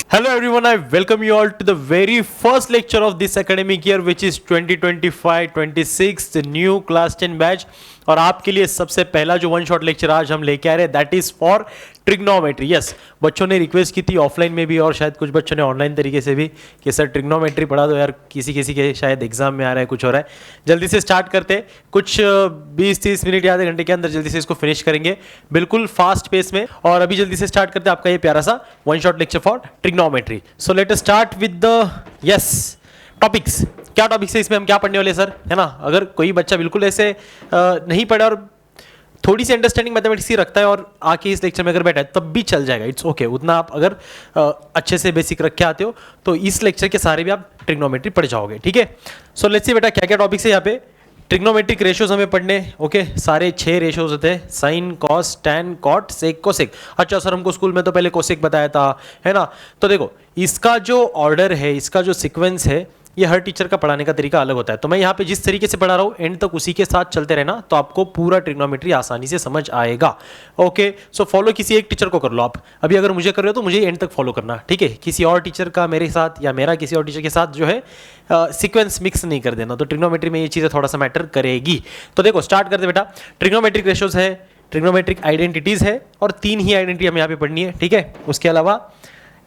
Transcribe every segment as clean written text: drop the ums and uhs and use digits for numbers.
Hello everyone, I welcome you all to the very first lecture of this academic year which is 2025-26 the new class 10 batch. और आपके लिए सबसे पहला जो one shot lecture आज हम लेके आ रहे हैं that is for trigonometry. Yes, बच्चों ने रिक्वेस्ट की थी ऑफलाइन में भी और शायद कुछ बच्चों ने ऑनलाइन तरीके से भी कि सर ट्रिग्नोमेट्री पढ़ा दो यार, किसी किसी के शायद एग्जाम में आ रहा है, कुछ हो रहा है। जल्दी से स्टार्ट करते हैं, कुछ 20-30 मिनट या आधे घंटे के अंदर जल्दी से इसको फिनिश करेंगे बिल्कुल फास्ट पेस में। और अभी जल्दी से स्टार्ट करते हैं आपका ये प्यारा सा one shot lecture for trigonometry. So let us start with the topics. क्या टॉपिक्स है इसमें, हम क्या पढ़ने वाले सर, है ना। अगर कोई बच्चा बिल्कुल ऐसे नहीं पढ़ा और थोड़ी सी अंडरस्टैंडिंग मैथमेटिक्स की रखता है और आके इस लेक्चर में अगर बैठा है तब भी चल जाएगा, इट्स ओके। उतना आप अगर अच्छे से बेसिक रख के आते हो तो इस लेक्चर के सारे भी आप ट्रिग्नोमेट्री पढ़ जाओगे, ठीक है। सो लेट्स सी बेटा क्या क्या टॉपिक्स है यहाँ पे। ट्रिग्नोमेट्रिक रेशियोज हमें पढ़ने, ओके। सारे 6 रेशियोज होते हैं, sine, cos, tan, cot, sec, cosec. अच्छा सर हमको स्कूल में तो पहले कोसेक बताया था, है ना। तो देखो इसका जो ऑर्डर है, इसका जो सीक्वेंस है, ये हर टीचर का पढ़ाने का तरीका अलग होता है। तो मैं यहाँ पे जिस तरीके से पढ़ा रहा हूँ एंड तक उसी के साथ चलते रहना, तो आपको पूरा ट्रिग्नोमेट्री आसानी से समझ आएगा। ओके, सो फॉलो किसी एक टीचर को कर लो आप। अभी अगर मुझे कर रहे हो तो मुझे एंड तक फॉलो करना, ठीक है। किसी और टीचर का मेरे साथ या मेरा किसी और टीचर के साथ जो है सीक्वेंस मिक्स नहीं कर देना, तो ट्रिग्नोमेट्री में ये चीज़ें थोड़ा सा मैटर करेगी। तो देखो स्टार्ट करते बेटा। ट्रिग्नोमेट्रिक रेशियोज है, ट्रिग्नोमेट्रिक आइडेंटिटीज़ है और 3 ही आइडेंटिटी हमें यहाँ पे पढ़नी है, ठीक है। उसके अलावा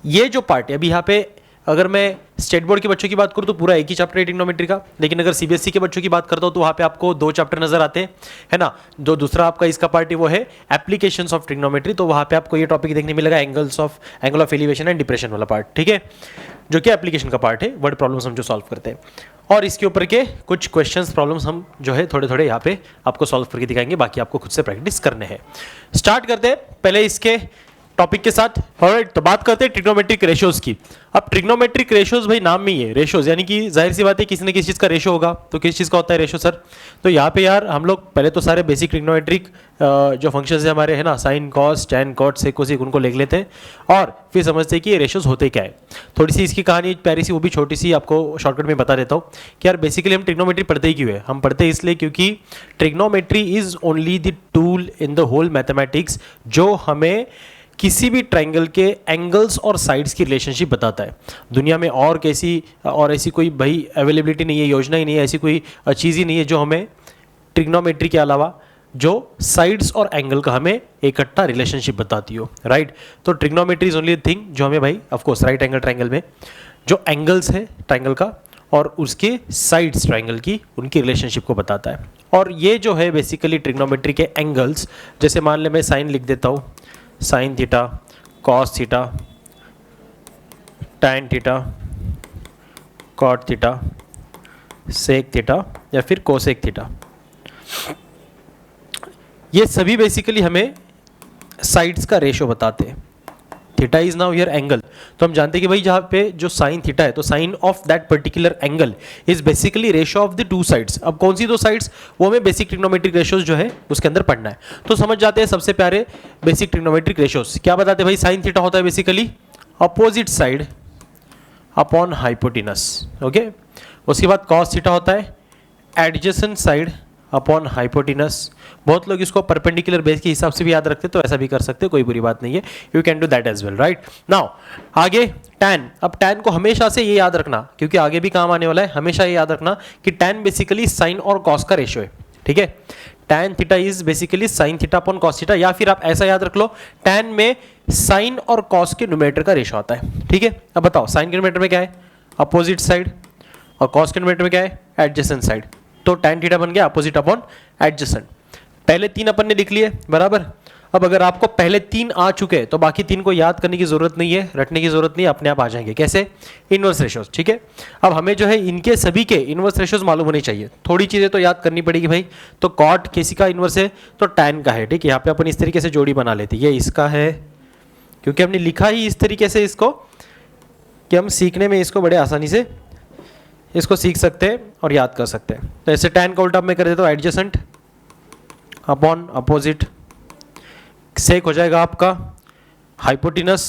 ये जो पार्ट है अभी यहाँ पे, अगर मैं स्टेट बोर्ड के बच्चों की बात करूँ तो पूरा एक ही चैप्टर है ट्रिग्नोमेट्री का, लेकिन अगर सीबीएसई के बच्चों की बात करता हूँ तो वहाँ पे आपको 2 चैप्टर नजर आते हैं, है ना। जो दूसरा आपका इसका पार्ट है वो है एप्लीकेशंस ऑफ ट्रिग्नोमेट्री, तो वहाँ पे आपको ये टॉपिक देखने मिलेगा angle of elevation and depression वाला पार्ट, ठीक है, जो कि एप्लीकेशन का पार्ट है, वर्ड प्रॉब्लम्स हम जो सॉल्व करते हैं। और इसके ऊपर के कुछ क्वेश्चंस प्रॉब्लम्स हम जो है थोड़े थोड़े यहाँ पे आपको सॉल्व करके दिखाएंगे, बाकी आपको खुद से प्रैक्टिस करने हैं। स्टार्ट करते हैं पहले इसके टॉपिक के साथ। ऑलराइट, तो बात करते हैं ट्रिग्नोमेट्रिक रेशियोज की। अब ट्रिग्नोमेट्रिक रेशियोज भाई नाम में ही है रेशियोज, यानी कि जाहिर सी बात है किसी न किसी चीज़ का रेशियो होगा, तो किस चीज़ का होता है रेशियो सर। तो यहाँ पे यार हम लोग पहले तो सारे बेसिक ट्रिग्नोमेट्रिक जो फंक्शंस है हमारे, है ना, sine, cos, tan, cot, sec, cosec, उनको लिख लेते हैं और फिर समझते हैं कि ये रेशियोज होते क्या है। थोड़ी सी इसकी कहानी प्यारी सी, वो भी छोटी सी आपको शॉर्टकट में बता देता हूँ कि यार बेसिकली हम ट्रिग्नोमेट्री पढ़ते ही क्यों है। हम पढ़ते हैं इसलिए क्योंकि trigonometry is only the tool in the whole mathematics जो हमें किसी भी ट्रायंगल के एंगल्स और साइड्स की रिलेशनशिप बताता है। दुनिया में और ऐसी कोई भाई अवेलेबिलिटी नहीं है, योजना ही नहीं है, ऐसी कोई चीज़ ही नहीं है जो हमें ट्रिग्नोमेट्री के अलावा जो साइड्स और एंगल का हमें इकट्ठा रिलेशनशिप बताती हो, राइट। तो ट्रिग्नोमेट्री इज ओनली थिंग जो हमें भाई ऑफकोर्स राइट एंगल ट्रायंगल में जो एंगल्स है ट्रायंगल का और उसके साइड्स ट्रायंगल की उनकी रिलेशनशिप को बताता है। और ये जो है बेसिकली ट्रिग्नोमेट्री के एंगल्स, जैसे मान ले मैं साइन लिख देता हूँ, sine theta, cos theta, tan theta, cot theta, sec theta या फिर कोसेक थीटा, ये सभी बेसिकली हमें साइड्स का रेशो बताते हैं। Theta is now here angle, तो हम जानते हैं कि भाई जहाँ पे जो साइन थीटा है तो sine of that particular angle is basically ratio of the 2 sides. अब कौन सी 2 साइड्स, वो हमें बेसिक ट्रिग्नोमेट्रिक रेशियोज जो है उसके अंदर पढ़ना है। तो समझ जाते हैं सबसे प्यारे बेसिक ट्रिग्नोमेट्रिक रेशियोज क्या बताते हैं भाई। साइन थीटा होता है basically opposite side upon hypotenuse, okay. उसके बाद कॉस थीटा होता है एडजेसेंट साइड अपॉन हाइपोटेनस। बहुत लोग इसको परपेंडिकुलर बेस के हिसाब से भी याद रखते, तो ऐसा भी कर सकते, कोई बुरी बात नहीं है, you can do that as well, right. Now आगे टैन। अब टैन को हमेशा से ये याद रखना क्योंकि आगे भी काम आने वाला है, हमेशा ये याद रखना कि टैन बेसिकली साइन और कॉस का रेशियो है, ठीक है। Tan theta is basically sine theta upon cos theta, या फिर आप ऐसा याद रख लो टैन में साइन और कॉस के न्यूमरेटर का रेशियो आता है, ठीक है। अब बताओ साइन के न्यूमरेटर में क्या है, अपोजिट साइड, और कॉस के न्यूमरेटर में क्या है, एडजेसेंट साइड। तो टैन थीटा बन गया अपोजिट अपॉन एडजेसेंट। पहले 3 अपन ने लिख लिए, बराबर। अब अगर आपको पहले 3 आ चुके हैं तो बाकी 3 को याद करने की जरूरत नहीं है, रटने की जरूरत नहीं है, अपने आप आ जाएंगे। कैसे, इनवर्स रेशियोज, ठीक है। अब हमें जो है इनके सभी के इनवर्स रेशियोज मालूम होने चाहिए, थोड़ी चीजें तो याद करनी पड़ेगी भाई। तो कॉट किसी का इनवर्स है तो टैन का है, ठीक है। यहाँ पे अपन इस तरीके से जोड़ी बना लेते, ये इसका है क्योंकि हमने लिखा ही इस तरीके से इसको कि हम सीखने में इसको बड़े आसानी से इसको सीख सकते हैं और याद कर सकते हैं। तो ऐसे टैन का उल्टा मैं कर देता हूँ एडजेसेंट अपॉन अपोजिट, सेक हो जाएगा आपका हाइपोटेनस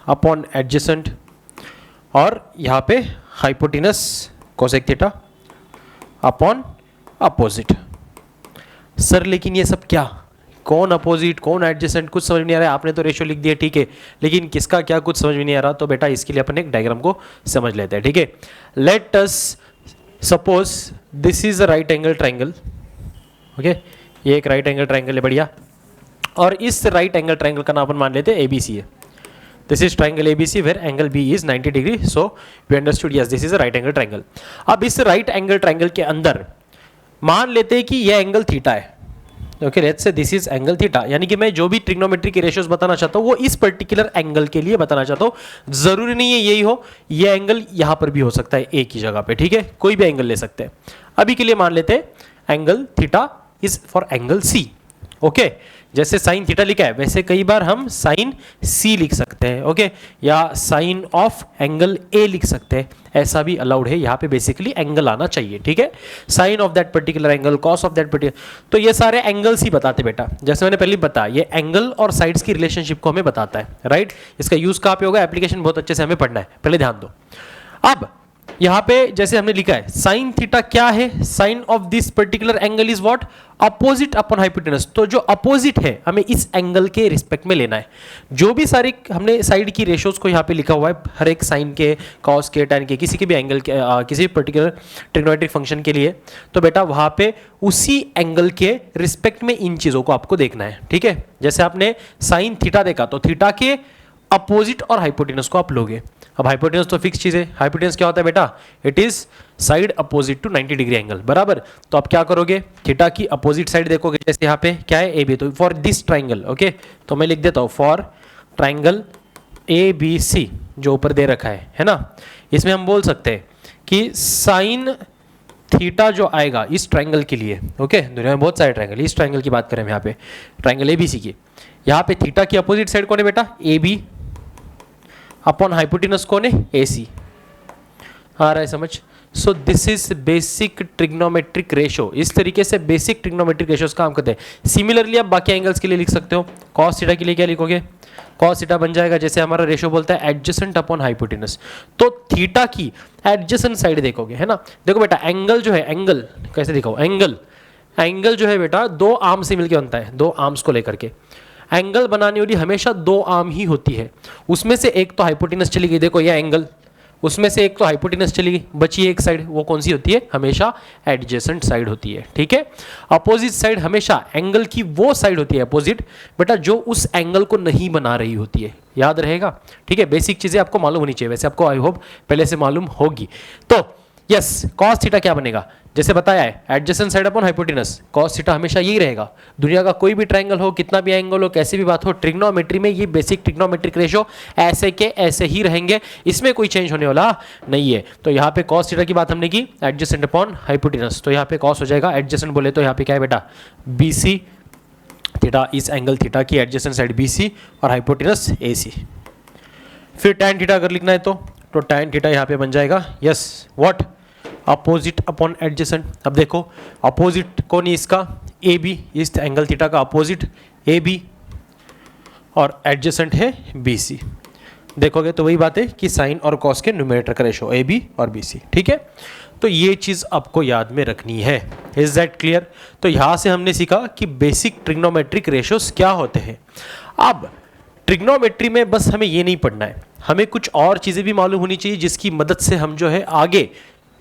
अपॉन एडजेसेंट, और यहाँ पे hypotenuse cosec theta upon opposite. Sir लेकिन ये सब क्या कौन अपोजिट कौन एडजेसेंट कुछ समझ में नहीं आ रहा है। आपने तो रेशियो लिख दिया ठीक है, लेकिन किसका क्या कुछ समझ में नहीं आ रहा, तो बेटा इसके लिए अपन एक डायग्राम को समझ लेते हैं। ठीक है, let us suppose this is a right angle triangle. Okay, ये एक राइट एंगल ट्राइंगल है, बढ़िया। और इस राइट एंगल ट्राइंगल का नाम अपन मान लेते हैं ABC है। This is triangle ABC where angle B is 90 degree, so we understood yes this is a right angle triangle. अब इस राइट एंगल ट्राइंगल के अंदर मान लेते हैं कि यह एंगल थीटा है। Okay, let's say this is angle theta, यानी कि मैं जो भी ट्रिग्नोमेट्री के रेशियोज बताना चाहता हूं वो इस पर्टिकुलर एंगल के लिए बताना चाहता हूं। जरूरी नहीं है यही हो, ये एंगल यहां पर भी हो सकता है एक ही जगह पे। ठीक है, कोई भी एंगल ले सकते हैं। अभी के लिए मान लेते हैं angle theta is for angle C। Okay, जैसे साइन थीटा लिखा है वैसे कई बार हम साइन C लिख सकते हैं। ओके, या साइन ऑफ एंगल A लिख सकते हैं, ऐसा भी अलाउड है। यहाँ पे बेसिकली एंगल आना चाहिए। ठीक है, sine of that particular angle, cos of that particular, तो ये सारे एंगल्स ही बताते बेटा। जैसे मैंने पहले बताया, ये एंगल और साइड्स की रिलेशनशिप को हमें बताता है, राइट। इसका यूज कहाँ पे होगा, एप्लीकेशन बहुत अच्छे से हमें पढ़ना है, पहले ध्यान दो। अब यहां पे जैसे हमने लिखा है साइन थीटा क्या है, sine of this particular angle is what, opposite upon hypotenuse. तो जो अपोजिट है हमें इस एंगल के रिस्पेक्ट में लेना है। जो भी सारी हमने साइड की रेशियोज को यहां पे लिखा हुआ है, हर एक साइन के, कॉस के, tan के, किसी के भी एंगल के, किसी पर्टिकुलर ट्रिग्नोमेट्रिक फंक्शन के लिए, तो बेटा वहां पे उसी एंगल के रिस्पेक्ट में इन चीजों को आपको देखना है। ठीक है, जैसे आपने साइन थीटा देखा तो थीटा के अपोजिट और हाइपोटेनस को आप लोगे। अब हाइपोटेनस तो फिक्स चीज है, हाइपोटेनस क्या होता है बेटा, it is side opposite to 90 degree angle, बराबर। तो आप क्या करोगे, थीटा की अपोजिट साइड देखोगे, जैसे यहाँ पे क्या है AB, तो फॉर दिस ट्राइंगल, ओके, तो मैं लिख देता हूँ फॉर ट्राइंगल ABC जो ऊपर दे रखा है ना, इसमें हम बोल सकते हैं कि साइन थीटा जो आएगा इस ट्राइंगल के लिए, ओके, दुनिया में बहुत सारे ट्राइंगल, इस ट्राइंगल की बात करें हम यहाँ पे ट्राइंगल ABC की, यहाँ पे थीटा की अपोजिट साइड कौन है बेटा, AB अपॉन हाइपोटेनस कौन है, AC। आ रहा है समझ। So this is basic trigonometric ratio. इस तरीके से बेसिक ट्रिग्नोमेट्रिक रेशोज काम करते हैं। सिमिलरली आप बाकी एंगल्स के लिए लिख सकते हो। कॉस थीटा के लिए क्या लिखोगे, कॉस थीटा बन जाएगा, जैसे हमारा रेशो बोलता है एडजेसेंट अपॉन हाइपोटेनस, तो थीटा की एडजेसेंट साइड देखोगे, है ना। देखो बेटा एंगल जो है, एंगल कैसे दिखाओ, एंगल जो है बेटा दो आर्म से मिलकर बनता है, दो आर्म्स को लेकर के एंगल बनाने वाली हमेशा दो आर्म ही होती है। उसमें से एक तो हाइपोटेनस चली गई, देखो ये एंगल, उसमें से एक तो हाइपोटेनस चली गई, बची एक साइड, वो कौन सी होती है, हमेशा एडजेसेंट साइड होती है। ठीक है, अपोजिट साइड हमेशा एंगल की वो साइड होती है अपोजिट बेटा जो उस एंगल को नहीं बना रही होती है, याद रहेगा। ठीक है, बेसिक चीजें आपको मालूम होनी चाहिए, वैसे आपको आई होप पहले से मालूम होगी। तो यस, कॉस थीटा क्या बनेगा, जैसे बताया है adjacent side upon hypotenuse, cos theta हमेशा यही रहेगा। दुनिया का कोई भी ट्रायंगल हो, कितना भी एंगल हो, कैसी भी बात हो, ट्रिग्नोमेट्री में ये बेसिक ट्रिग्नोमेट्रिक रेशो ऐसे के ऐसे ही रहेंगे, इसमें कोई चेंज होने वाला नहीं है। तो यहाँ पे कॉस थीटा की बात हमने की, एडजेसेंट अपॉन हाइपोटेनस, तो यहाँ पे कॉस हो जाएगा, एडजेसेंट बोले तो यहाँ पे क्या है बेटा BC, थीटा इस एंगल थीटा की एडजेसेंट साइड BC और हाइपोटेनस AC। फिर tan थीटा अगर लिखना है तो tan थीटा यहाँ पे बन जाएगा yes what, opposite upon adjacent. अब देखो अपोजिट कौन है इसका, AB, इस एंगल थीटा का अपोजिट AB और एडजेसेंट है BC। देखोगे तो वही बात है कि साइन और कॉस के न्यूमरेटर का रेशो AB और BC। ठीक है, तो ये चीज आपको याद में रखनी है। Is that clear. तो यहां से हमने सीखा कि बेसिक ट्रिग्नोमेट्रिक रेशोस क्या होते हैं। अब ट्रिग्नोमेट्री में बस हमें ये नहीं पढ़ना है, हमें कुछ और चीजें भी मालूम होनी चाहिए जिसकी मदद से हम जो है आगे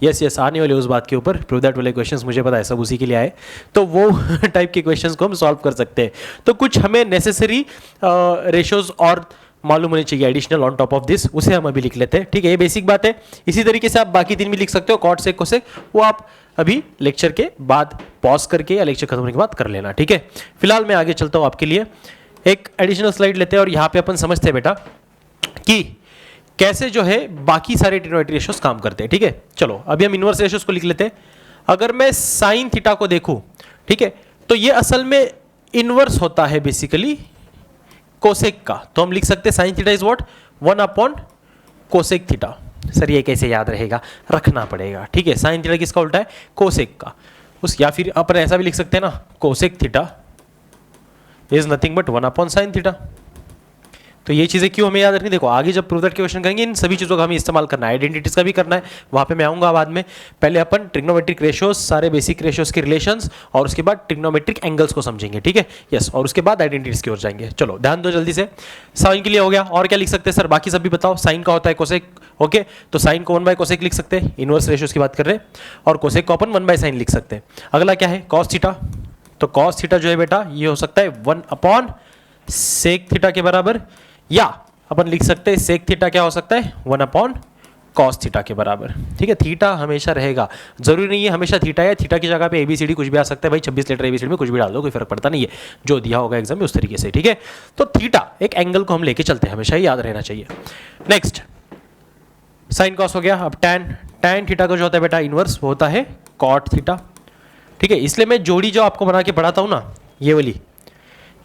यस आने वाले उस बात के ऊपर प्रूव दैट वाले क्वेश्चंस मुझे पता है सब उसी के लिए आए, तो वो टाइप के क्वेश्चंस को हम सॉल्व कर सकते हैं। तो कुछ हमें नेसेसरी रेशोज और मालूम होनी चाहिए additional on top of this, उसे हम अभी लिख लेते हैं। ठीक है, ये बेसिक बात है। इसी तरीके से आप बाकी तीन भी लिख सकते हो, कॉट सेक कोसेक, वो आप अभी लेक्चर के बाद पॉज करके या लेक्चर खत्म होने के बाद कर लेना। ठीक है, फिलहाल मैं आगे चलता हूँ आपके लिए, एक एडिशनल स्लाइड लेते हैं और यहाँ पे अपन समझते हैं बेटा कि कैसे जो है बाकी सारे ट्रिग्नोमेट्री रेशियोज काम करते हैं। ठीक है, चलो अभी हम इनवर्स रेशियोज को लिख लेते हैं। अगर मैं साइन थीटा को देखूं, ठीक है, तो ये असल में इनवर्स होता है बेसिकली कोसेक का, तो हम लिख सकते हैं sine theta is what 1 upon cosec theta. Sir ये कैसे याद रहेगा, रखना पड़ेगा। ठीक है, साइन थीटा किसका उल्टा है, कोसेक का। उस या फिर अपन ऐसा भी लिख सकते हैं ना, cosec theta is nothing but 1 upon sine theta. तो ये चीज़ें क्यों हमें याद रखनी, देखो आगे जब प्रूव दैट के क्वेश्चन करेंगे इन सभी चीज़ों का हमें इस्तेमाल करना है, आइडेंटिटीज का भी करना है, वहाँ पे मैं आऊँगा बाद में। पहले अपन ट्रिग्नोमेट्रिक रेशियोज, सारे बेसिक रेशियोज के रिलेशंस, और उसके बाद ट्रिग्नोमेट्रिक एंगल्स को समझेंगे, ठीक है, यस, और उसके बाद आइडेंटिटीज की ओर जाएंगे। चलो ध्यान दो जल्दी से, साइन के लिए हो गया, और क्या लिख सकते हैं सर, बाकी सब भी बताओ। साइन का होता है कोसेक, ओके, तो साइन को 1/कोसेक लिख सकते हैं, इनवर्स रेशियोज की बात कर रहे हैं, और कोसेक को अपन 1/साइन लिख सकते हैं। अगला क्या है, कॉस थीटा, तो कॉस थीटा जो है बेटा ये हो सकता है 1/सेक थीटा के बराबर, या अपन लिख सकते हैं सेक थीटा क्या हो सकता है 1/कॉस थीटा के बराबर, ठीक है। थीटा हमेशा रहेगा, जरूरी नहीं है हमेशा थीटा है, थीटा की जगह पे ABCD कुछ भी आ सकता है भाई, 26 लेटर ABCD में कुछ भी डाल दो, कोई फर्क पड़ता नहीं है, जो दिया होगा एग्जाम में उस तरीके से, ठीक है। तो थीटा एक एंगल को हम लेके चलते हैं, हमेशा ही याद रहना चाहिए। नेक्स्ट साइन कॉस हो गया, अब टैन थीटा का जो होता है बेटा इनवर्स होता है कॉट थीटा, ठीक है। इसलिए मैं जोड़ी जो आपको बना के पढ़ाता हूँ ना, ये वाली,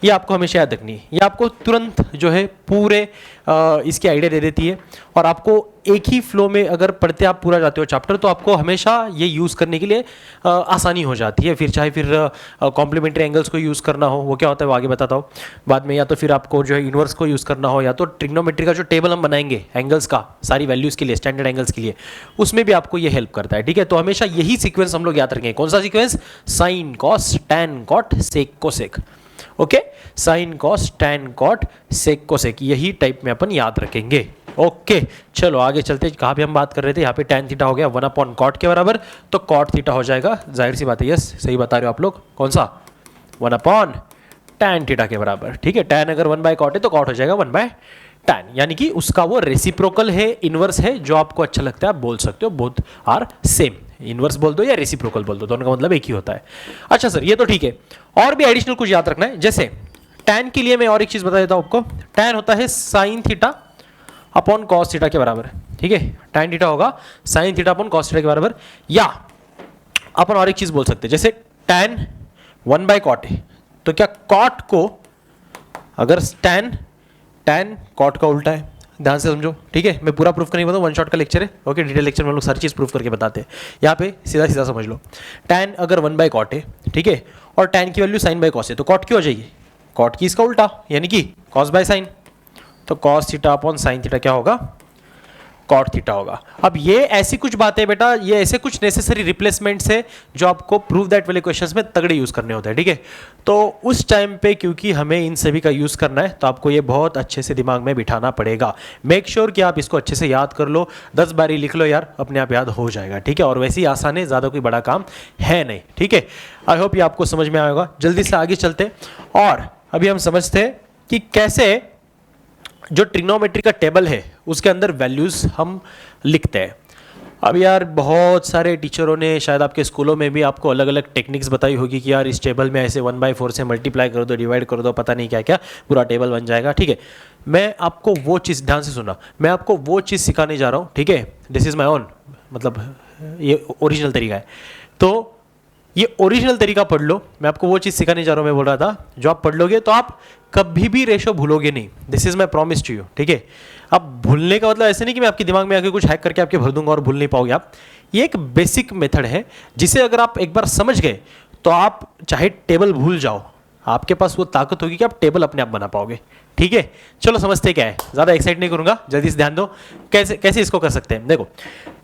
ये आपको हमेशा याद रखनी है, ये आपको तुरंत जो है पूरे इसकी आइडिया दे देती है, और आपको एक ही फ्लो में अगर पढ़ते आप पूरा जाते हो चैप्टर, तो आपको हमेशा ये यूज़ करने के लिए आसानी हो जाती है। फिर चाहे फिर कॉम्प्लीमेंट्री एंगल्स को यूज़ करना हो, वो क्या होता है वो आगे बताता हूँ बाद में, या तो फिर आपको जो है इनवर्स को यूज़ करना हो, या तो ट्रिग्नोमेट्री का जो टेबल हम बनाएंगे एंगल्स का सारी वैल्यूज़ के लिए, स्टैंडर्ड एंगल्स के लिए, उसमें भी आपको ये हेल्प करता है, ठीक है। तो हमेशा यही सीक्वेंस हम लोग याद रखेंगे। कौन सा sequence, sine cos tan cot sec cosec, okay, sine cos tan cot sec cosec, यही टाइप में अपन याद रखेंगे, ओके। चलो आगे चलते, कहाँ पे हम बात कर रहे थे, यहाँ पे टैन थीटा हो गया 1/कॉट के बराबर, तो कॉट थीटा हो जाएगा, जाहिर सी बात है, यस सही बता रहे हो आप लोग, कौन सा 1/टैन थीटा के बराबर, ठीक है। टैन अगर 1/कॉट है तो कॉट हो जाएगा 1/टैन, यानी कि उसका वो रेसिप्रोकल है, इनवर्स है, जो आपको अच्छा लगता है आप बोल सकते हो, बोथ आर सेम, इनवर्स बोल दो या रेसिप्रोकल बोल दो, दोनों का मतलब एक ही होता है। अच्छा सर ये तो ठीक है, और भी एडिशनल कुछ याद रखना है, जैसे टैन के लिए मैं और एक चीज बता देता हूं आपको, टैन होता है sine theta upon cos theta के बराबर, ठीक है। टैन थीटा होगा sine theta upon cos theta के बराबर, या अपन और एक चीज बोल सकते हैं, जैसे टैन 1/कॉट है, तो क्या कॉट को, अगर टैन कॉट का उल्टा है, ध्यान से समझो, ठीक है। मैं पूरा प्रूफ करने के बाद, वन शॉट का लेक्चर है, ओके, डिटेल लेक्चर में हम लोग सारी चीज़ प्रूफ करके बताते हैं। यहाँ पे सीधा सीधा समझ लो, टैन अगर 1/कॉट है, ठीक है, और टैन की वैल्यू साइन बाई कॉस है, तो कॉट क्यों हो जाएगी, कॉट की इसका उल्टा, यानी कि कॉस बाय साइन, तो cos theta upon sine theta क्या होगा, कॉट थीटा होगा। अब ये ऐसी कुछ बातें बेटा, ये ऐसे कुछ नेसेसरी रिप्लेसमेंट्स है जो आपको प्रूव दैट वाले क्वेश्चंस में तगड़े यूज करने होते हैं, ठीक है। तो उस टाइम पे क्योंकि हमें इन सभी का यूज करना है, तो आपको ये बहुत अच्छे से दिमाग में बिठाना पड़ेगा। मेक श्योर कि आप इसको अच्छे से याद कर लो, 10 बारी लिख लो यार, अपने आप याद हो जाएगा, ठीक है। और वैसे ही आसान है, ज़्यादा कोई बड़ा काम है नहीं, ठीक है। आई होप ये आपको समझ में आएगा। जल्दी से आगे चलते, और अभी हम समझते हैं कि कैसे जो ट्रिग्नोमेट्री का टेबल है उसके अंदर वैल्यूज़ हम लिखते हैं। अब यार बहुत सारे टीचरों ने शायद आपके स्कूलों में भी आपको अलग अलग टेक्निक्स बताई होगी कि यार इस टेबल में ऐसे 1/4 से मल्टीप्लाई कर दो, डिवाइड कर दो, पता नहीं क्या क्या, पूरा टेबल बन जाएगा, ठीक है। मैं आपको वो चीज़, ध्यान से सुनना, मैं आपको वो चीज़ सिखाने जा रहा हूँ, ठीक है। दिस इज़ माई ओन, मतलब ये ओरिजिनल तरीका है, तो ये ओरिजिनल तरीका पढ़ लो। मैं आपको वो चीज़ सिखाने जा रहा हूँ, मैं बोल रहा था, जो आप पढ़ लोगे तो आप कभी भी रेशो भूलोगे नहीं। This is my promise to you, ठीक है। अब भूलने का मतलब ऐसे नहीं कि मैं आपके दिमाग में आके कुछ हैक करके आपके भर दूंगा और भूल नहीं पाओगे आप। ये एक बेसिक मेथड है जिसे अगर आप एक बार समझ गए तो आप चाहे टेबल भूल जाओ, आपके पास वो ताकत होगी कि आप टेबल अपने आप बना पाओगे, ठीक है। चलो समझते क्या है, ज़्यादा एक्साइट नहीं करूंगा, जल्दी से ध्यान दो कैसे कैसे इसको कर सकते हैं। देखो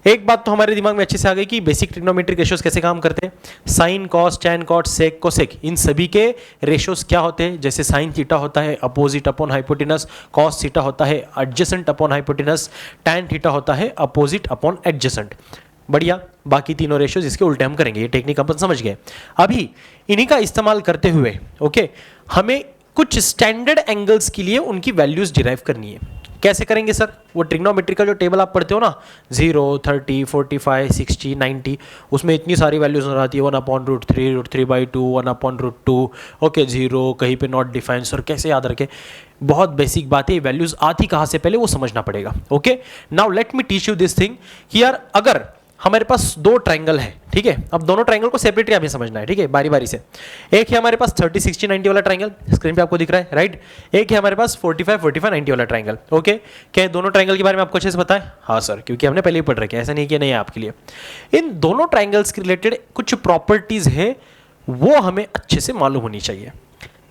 एक बात तो हमारे दिमाग में अच्छे से आ गई कि बेसिक ट्रिग्नोमेट्रिक रेशियोज कैसे काम करते हैं। Sine cos tan cot sec cosec, इन सभी के रेशियोज क्या होते हैं, जैसे साइन थीटा होता है opposite upon hypotenuse, cos theta होता है adjacent upon hypotenuse, tan theta होता है अपोजिट अपॉन एडजेसेंट। बढ़िया, बाकी तीनों रेशियोज इसके उल्टे हम करेंगे, ये टेक्निक अपन समझ गए। अभी इन्हीं का इस्तेमाल करते हुए ओके, हमें कुछ स्टैंडर्ड एंगल्स के लिए उनकी वैल्यूज डिराइव करनी है। कैसे करेंगे सर, वो ट्रिग्नोमेट्री का जो टेबल आप पढ़ते हो ना, 0, 30, 45, 60, 90, उसमें इतनी सारी वैल्यूज नजर आती है, 1/√3, √3/2, 1/√2, ओके 0, कहीं पे नॉट डिफाइंड। सर कैसे याद रखें, बहुत बेसिक बात है, वैल्यूज आती कहाँ से पहले वो समझना पड़ेगा, okay. Now let me teach you this thing कि यार अगर हमारे पास दो ट्रायंगल है, ठीक है, अब दोनों ट्रायंगल को सेपरेटली हमें समझना है, ठीक है, बारी बारी से। एक है हमारे पास 30, 60, 90 वाला ट्रायंगल, स्क्रीन पे आपको दिख रहा है, राइट। एक है हमारे पास 45, 45, 90 वाला ट्रायंगल, ओके। क्या दोनों ट्रायंगल के बारे में आपको अच्छे से पता है? हाँ सर, क्योंकि हमने पहले ही पढ़ रखे, ऐसा नहीं कि नहीं है आपके लिए। इन दोनों ट्रायंगल्स के रिलेटेड कुछ प्रॉपर्टीज है, वो हमें अच्छे से मालूम होनी चाहिए।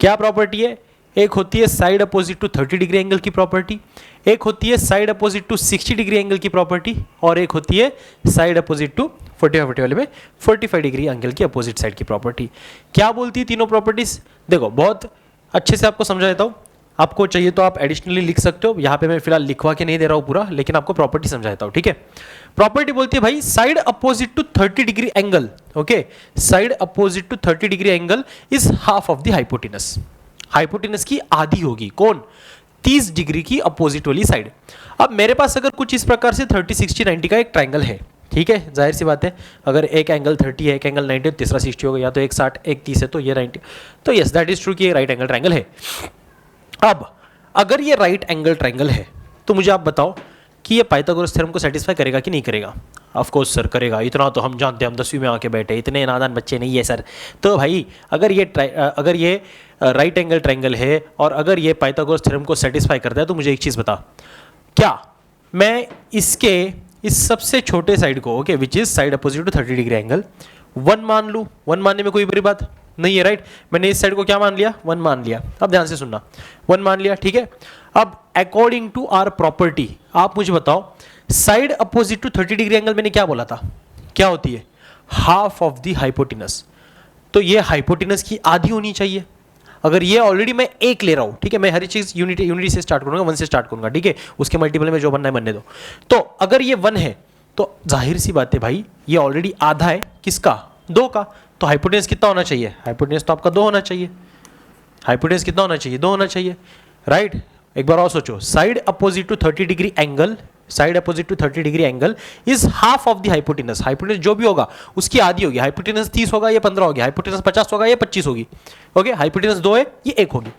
क्या प्रॉपर्टी है? एक होती है side opposite to 30 degree angle की प्रॉपर्टी, एक होती है side opposite to 60 degree angle की प्रॉपर्टी, और एक होती है साइड अपोजिट टू 45 वाले में 45 डिग्री एंगल की अपोजिट साइड की प्रॉपर्टी। क्या बोलती है तीनों प्रॉपर्टीज? देखो बहुत अच्छे से आपको समझा देता हूँ, आपको चाहिए तो आप एडिशनली लिख सकते हो, यहाँ पे मैं फिलहाल लिखवा के नहीं दे रहा हूँ पूरा, लेकिन आपको प्रॉपर्टी समझा देता हूँ, ठीक है। प्रॉपर्टी बोलती है भाई side opposite to 30 degree angle, okay, side opposite to 30 degree angle is half of the hypotenuse. Hypotenuse की आधी होगी, कौन? 30 डिग्री की अपोजिट वाली साइड। अब मेरे पास अगर कुछ इस प्रकार से 30 60 90 का एक ट्रायंगल है, ठीक है, जाहिर सी बात है, अगर एक एंगल 30 है, एक एंगल 90 है, तीसरा 60 होगा, या तो एक 60 एक 30 है तो ये 90, तो यस दैट इज ट्रू कि ये राइट एंगल ट्रायंगल है। अब अगर ये राइट एंगल ट्रायंगल है तो मुझे आप बताओ कि ये पाइथागोरस थ्योरम को सेटिस्फाई करेगा कि नहीं करेगा? ऑफ कोर्स सर करेगा, इतना तो हम जानते हैं, हम 10वीं में आके बैठे, इतने नादान बच्चे नहीं है सर। तो भाई अगर ये राइट एंगल ट्रायंगल है और अगर ये पाइथागोरस थ्योरम को सेटिस्फाई करता है तो मुझे एक चीज़ बता, क्या मैं इसके इस सबसे छोटे साइड को, okay, which is side opposite to 30 degree angle, 1 मान लूँ? 1 मानने में कोई बड़ी बात नहीं है, राइट। मैंने इस साइड को क्या मान लिया? 1 मान लिया। अब ध्यान से सुनना, 1 मान लिया, ठीक है। अब अकॉर्डिंग टू आवर प्रॉपर्टी आप मुझे बताओ side opposite to 30 degree angle मैंने क्या बोला था, क्या होती है? Half of the hypotenuse. तो ये हाइपोटेनस की आधी होनी चाहिए। अगर ये ऑलरेडी मैं 1 ले रहा हूं, ठीक है, मैं हर चीज यूनिटी से स्टार्ट करूंगा, 1 से स्टार्ट करूंगा, ठीक है, उसके मल्टीपल में जो बनना है बनने दो। तो अगर ये 1 है तो जाहिर सी बात है भाई ये ऑलरेडी आधा है किसका? 2 का। तो हाइपोटेनस कितना होना चाहिए? हाइपोटेनस तो आपका 2 होना चाहिए। हाइपोटेनस कितना होना चाहिए? 2 होना चाहिए, राइट। एक बार और सोचो, side opposite to 30 degree angle, side opposite to 30 degree angle is half of the hypotenuse. Hypotenuse जो भी होगा उसकी आधी होगी। हाइपोटेनस 30 होगा, ये 15 होगी। हाइपोटेनस 50 होगा, ये 25 होगी। ओके, हाइपोटेनस 2 है, ये 1 होगी।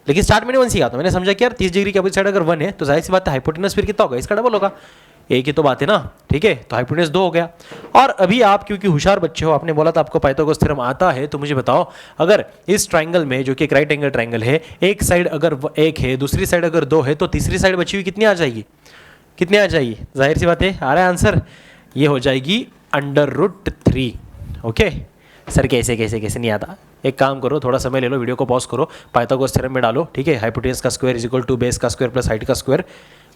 लेकिन स्टार्ट मैंने 1 सीखा था, मैंने समझा कि यार 30 डिग्री की अपोजिट साइड अगर 1 है तो जाहिर सी बात है हाइपोटेनस फिर कितना होगा? इसका डबल होगा। एक ही तो बात है ना, ठीक है। तो हाइपोटेनस 2 हो गया। और अभी आप क्योंकि होशियार बच्चे हो, आपने बोला था आपको पाइथागोरस थ्योरम आता है, तो मुझे बताओ अगर इस ट्रायंगल में जो कि एक राइट एंगल ट्रायंगल है, एक साइड अगर 1 है, दूसरी साइड अगर 2 है, तो तीसरी साइड बची हुई कितनी आ जाएगी? कितनी आ जाएगी? जाहिर सी बात है आ रहा है आंसर, ये हो जाएगी √3। ओके सर कैसे कैसे कैसे नहीं आता? एक काम करो, थोड़ा समय ले लो, वीडियो को पॉज करो, पाइथागोरस थ्योरम में डालो, ठीक है। हाइपोटेनस का square is equal to base का स्क्वायर प्लस हाइट का स्क्वायर,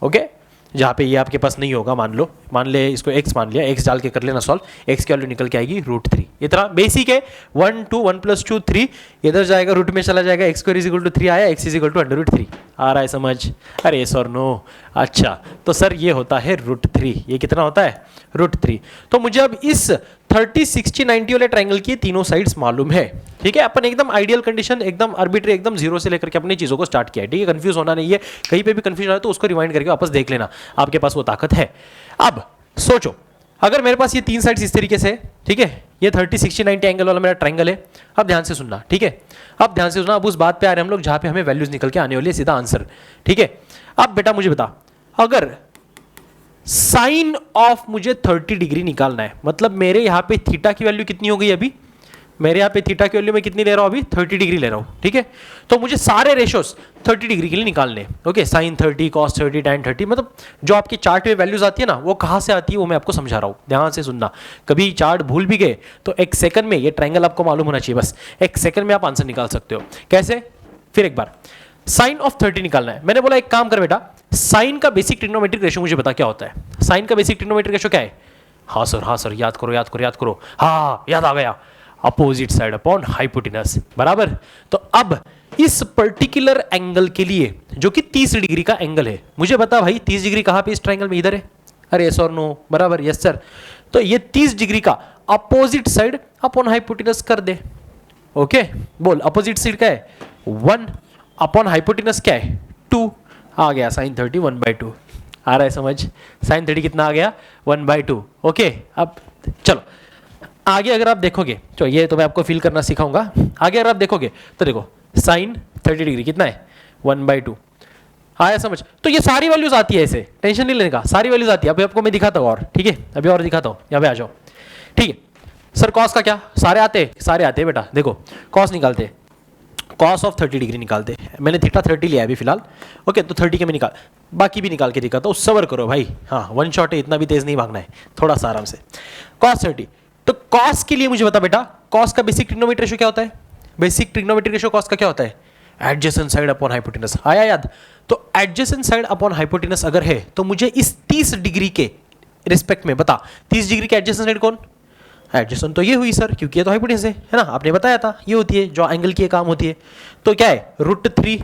ओके। जहाँ पे ये आपके पास नहीं होगा, मान ले इसको x मान लिया, x डाल के कर लेना सॉल्व, x की वैल्यू निकल के आएगी √3। इतना बेसिक है। 1 2 1 + 2 3, इधर जाएगा रूट में चला जाएगा, x² = 3 आया, x = √3 आ रहा है समझ? अरे यस और नो? अच्छा तो सर ये होता है √3। ये कितना होता है? √3। तो मुझे अब इस 30 60 90 वाले ट्रायंगल की तीनों साइड्स मालूम है, ठीक है। अपन एकदम आइडियल कंडीशन, एकदम आर्बिट्री, एकदम 0 से लेकर के अपनी चीज़ों को स्टार्ट किया है, ठीक है। कंफ्यूज होना नहीं है, कहीं पे भी कंफ्यूजन आए तो उसको रिवाइंड करके वापस देख लेना, आपके पास वो ताकत है। अब सोचो अगर मेरे पास ये 3 साइड्स इस तरीके से, ठीक है, ये 30 60 90 एंगल वाला मेरा ट्रायंगल है। अब ध्यान से सुनना, ठीक है, अब ध्यान से सुनना। अब उस बात पे आ रहे हैं हम लोग जहाँ पे हमें वैल्यूज निकल के आने वाली है, सीधा आंसर, ठीक है। अब बेटा मुझे बता, अगर साइन ऑफ मुझे 30 डिग्री निकालना है, मतलब मेरे यहाँ पे थीटा की वैल्यू कितनी हो गई अभी? मेरे यहाँ पे थीटा की वैल्यू मैं कितनी ले रहा हूँ अभी? 30 डिग्री ले रहा हूँ, ठीक है। तो मुझे सारे रेशोस 30 डिग्री के लिए निकालने, ओके। साइन 30, कॉस 30, tan 30, मतलब जो आपकी चार्ट में वैल्यूज आती है ना, वो कहाँ से आती है वो मैं आपको समझा रहा हूँ, ध्यान से सुनना। कभी चार्ट भूल भी गए तो 1 सेकंड में, ये ट्रायंगल आपको मालूम होना चाहिए, बस 1 सेकंड में आप आंसर निकाल सकते हो। कैसे? फिर एक बार, साइन ऑफ 30 निकालना है। मैंने बोला एक काम कर बेटा, साइन का बेसिक ट्रिग्नोमेट्रिक रेशियो मुझे बता क्या होता है। साइन का बेसिक ट्रिग्नोमेट्रिक रेशियो क्या है? हाँ सर याद करो याद करो याद करो, हाँ याद आ गया, अपोजिट साइड अपॉन हाइपोटेनस, बराबर। तो अब इस पर्टिकुलर एंगल के लिए जो कि 30 डिग्री का एंगल है, मुझे बता भाई 30 डिग्री कहाँ पे इस ट्रायंगल में? इधर है। अरे यस और नो? बराबर, यस सर। तो ये 30 डिग्री का अपोजिट साइड अपॉन हाइपोटेनस कर दे, ओके। बोल अपोजिट साइड क्या है? 1 अपॉन हाइपोटेनस क्या है? 2 आ गया, साइन 30 1/2 आ रहा है समझ? साइन 30 कितना आ गया? 1/2, ओके। अब चलो आगे अगर आप देखोगे, तो ये तो मैं आपको फील करना सिखाऊंगा। आगे अगर आप देखोगे तो देखो साइन 30 डिग्री कितना है? 1/2 आया समझ? तो ये सारी वैल्यूज आती है, ऐसे टेंशन नहीं लेने का, सारी वैल्यूज आती है। अभी आपको मैं दिखाता हूँ और, ठीक है, अभी और दिखाता हूँ, यहाँ पे आ जाओ, ठीक है। सर कॉस का क्या? सारे आते हैं बेटा। देखो कॉस निकालते, कॉस ऑफ 30 डिग्री निकालते। मैंने थीटा 30 लिया है अभी फिलहाल, ओके। तो 30 के मैं निकाल, बाकी भी निकाल के दिखाता हूँ, सबर करो भाई। हाँ 1 शॉट है, इतना भी तेज नहीं भागना है, थोड़ा सा आराम से। कॉस 30, तो कॉस के लिए मुझे बता बेटा, कॉस का बेसिक ट्रिग्नोमेट्रिक रेशियो क्या होता है? बेसिक ट्रिग्नोमेट्रिक रेशियो कॉस का क्या होता है? एडजेसेंट साइड अपॉन हाइपोटेनस, आया याद? तो एडजेसेंट साइड अपॉन हाइपोटेनस अगर है तो मुझे इस 30 डिग्री के रिस्पेक्ट में बता, 30 डिग्री के एडजेसेंट साइड कौन? एडजेसेंट तो ये हुई सर, क्योंकि ये तो हाइपोटेनस है ना, आपने बताया था ये होती है जो एंगल की काम होती है। तो क्या है, √3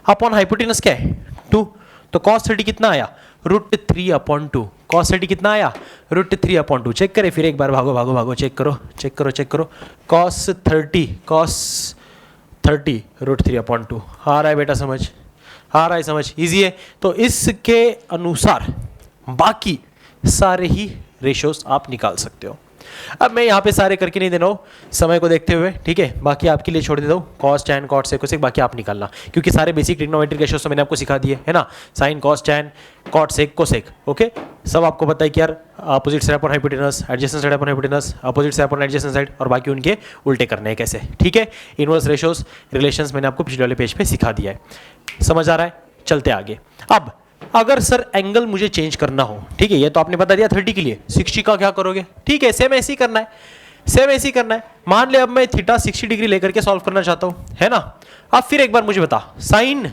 अपॉन हाइपोटेनस क्या है 2, तो cos 30 कितना आया, √3/2। cos 30 कितना आया, √3/2। चेक करें फिर एक बार, भागो भागो भागो, चेक करो चेक करो चेक करो। cos 30 √3/2 आ रहा है बेटा, समझ आ रहा है, समझ, इजी है। तो इसके अनुसार बाकी सारे ही रेशियोज आप निकाल सकते हो। अब मैं यहाँ पे सारे करके नहीं दे रहा हूँ समय को देखते हुए, ठीक है, बाकी आपके लिए छोड़ देता हूँ। Cos tan cot sec cosec बाकी आप निकालना, क्योंकि सारे बेसिक ट्रिग्नोमेट्रिक रेशियोज तो मैंने आपको सिखा दिए है ना, sine cos tan cot sec cosec, okay, सब आपको पता है कि यार opposite side upon hypotenuse, adjacent side upon hypotenuse, opposite side upon adjacent side, और बाकी उनके उल्टे करने हैं कैसे, ठीक है। इनवर्स रेशियोज रिलेशंस मैंने आपको पिछले वाले पेज पे सिखा दिया है, समझ आ रहा है। चलते आगे। अब अगर सर एंगल मुझे चेंज करना हो, ठीक है, ये तो आपने बता दिया 30 के लिए, 60 का क्या करोगे, ठीक है, सेम ऐसे ही करना है, सेम ऐसे ही करना है। मान ले अब मैं थीटा 60 डिग्री लेकर के सॉल्व करना चाहता हूं, है ना। अब फिर एक बार मुझे बता, साइन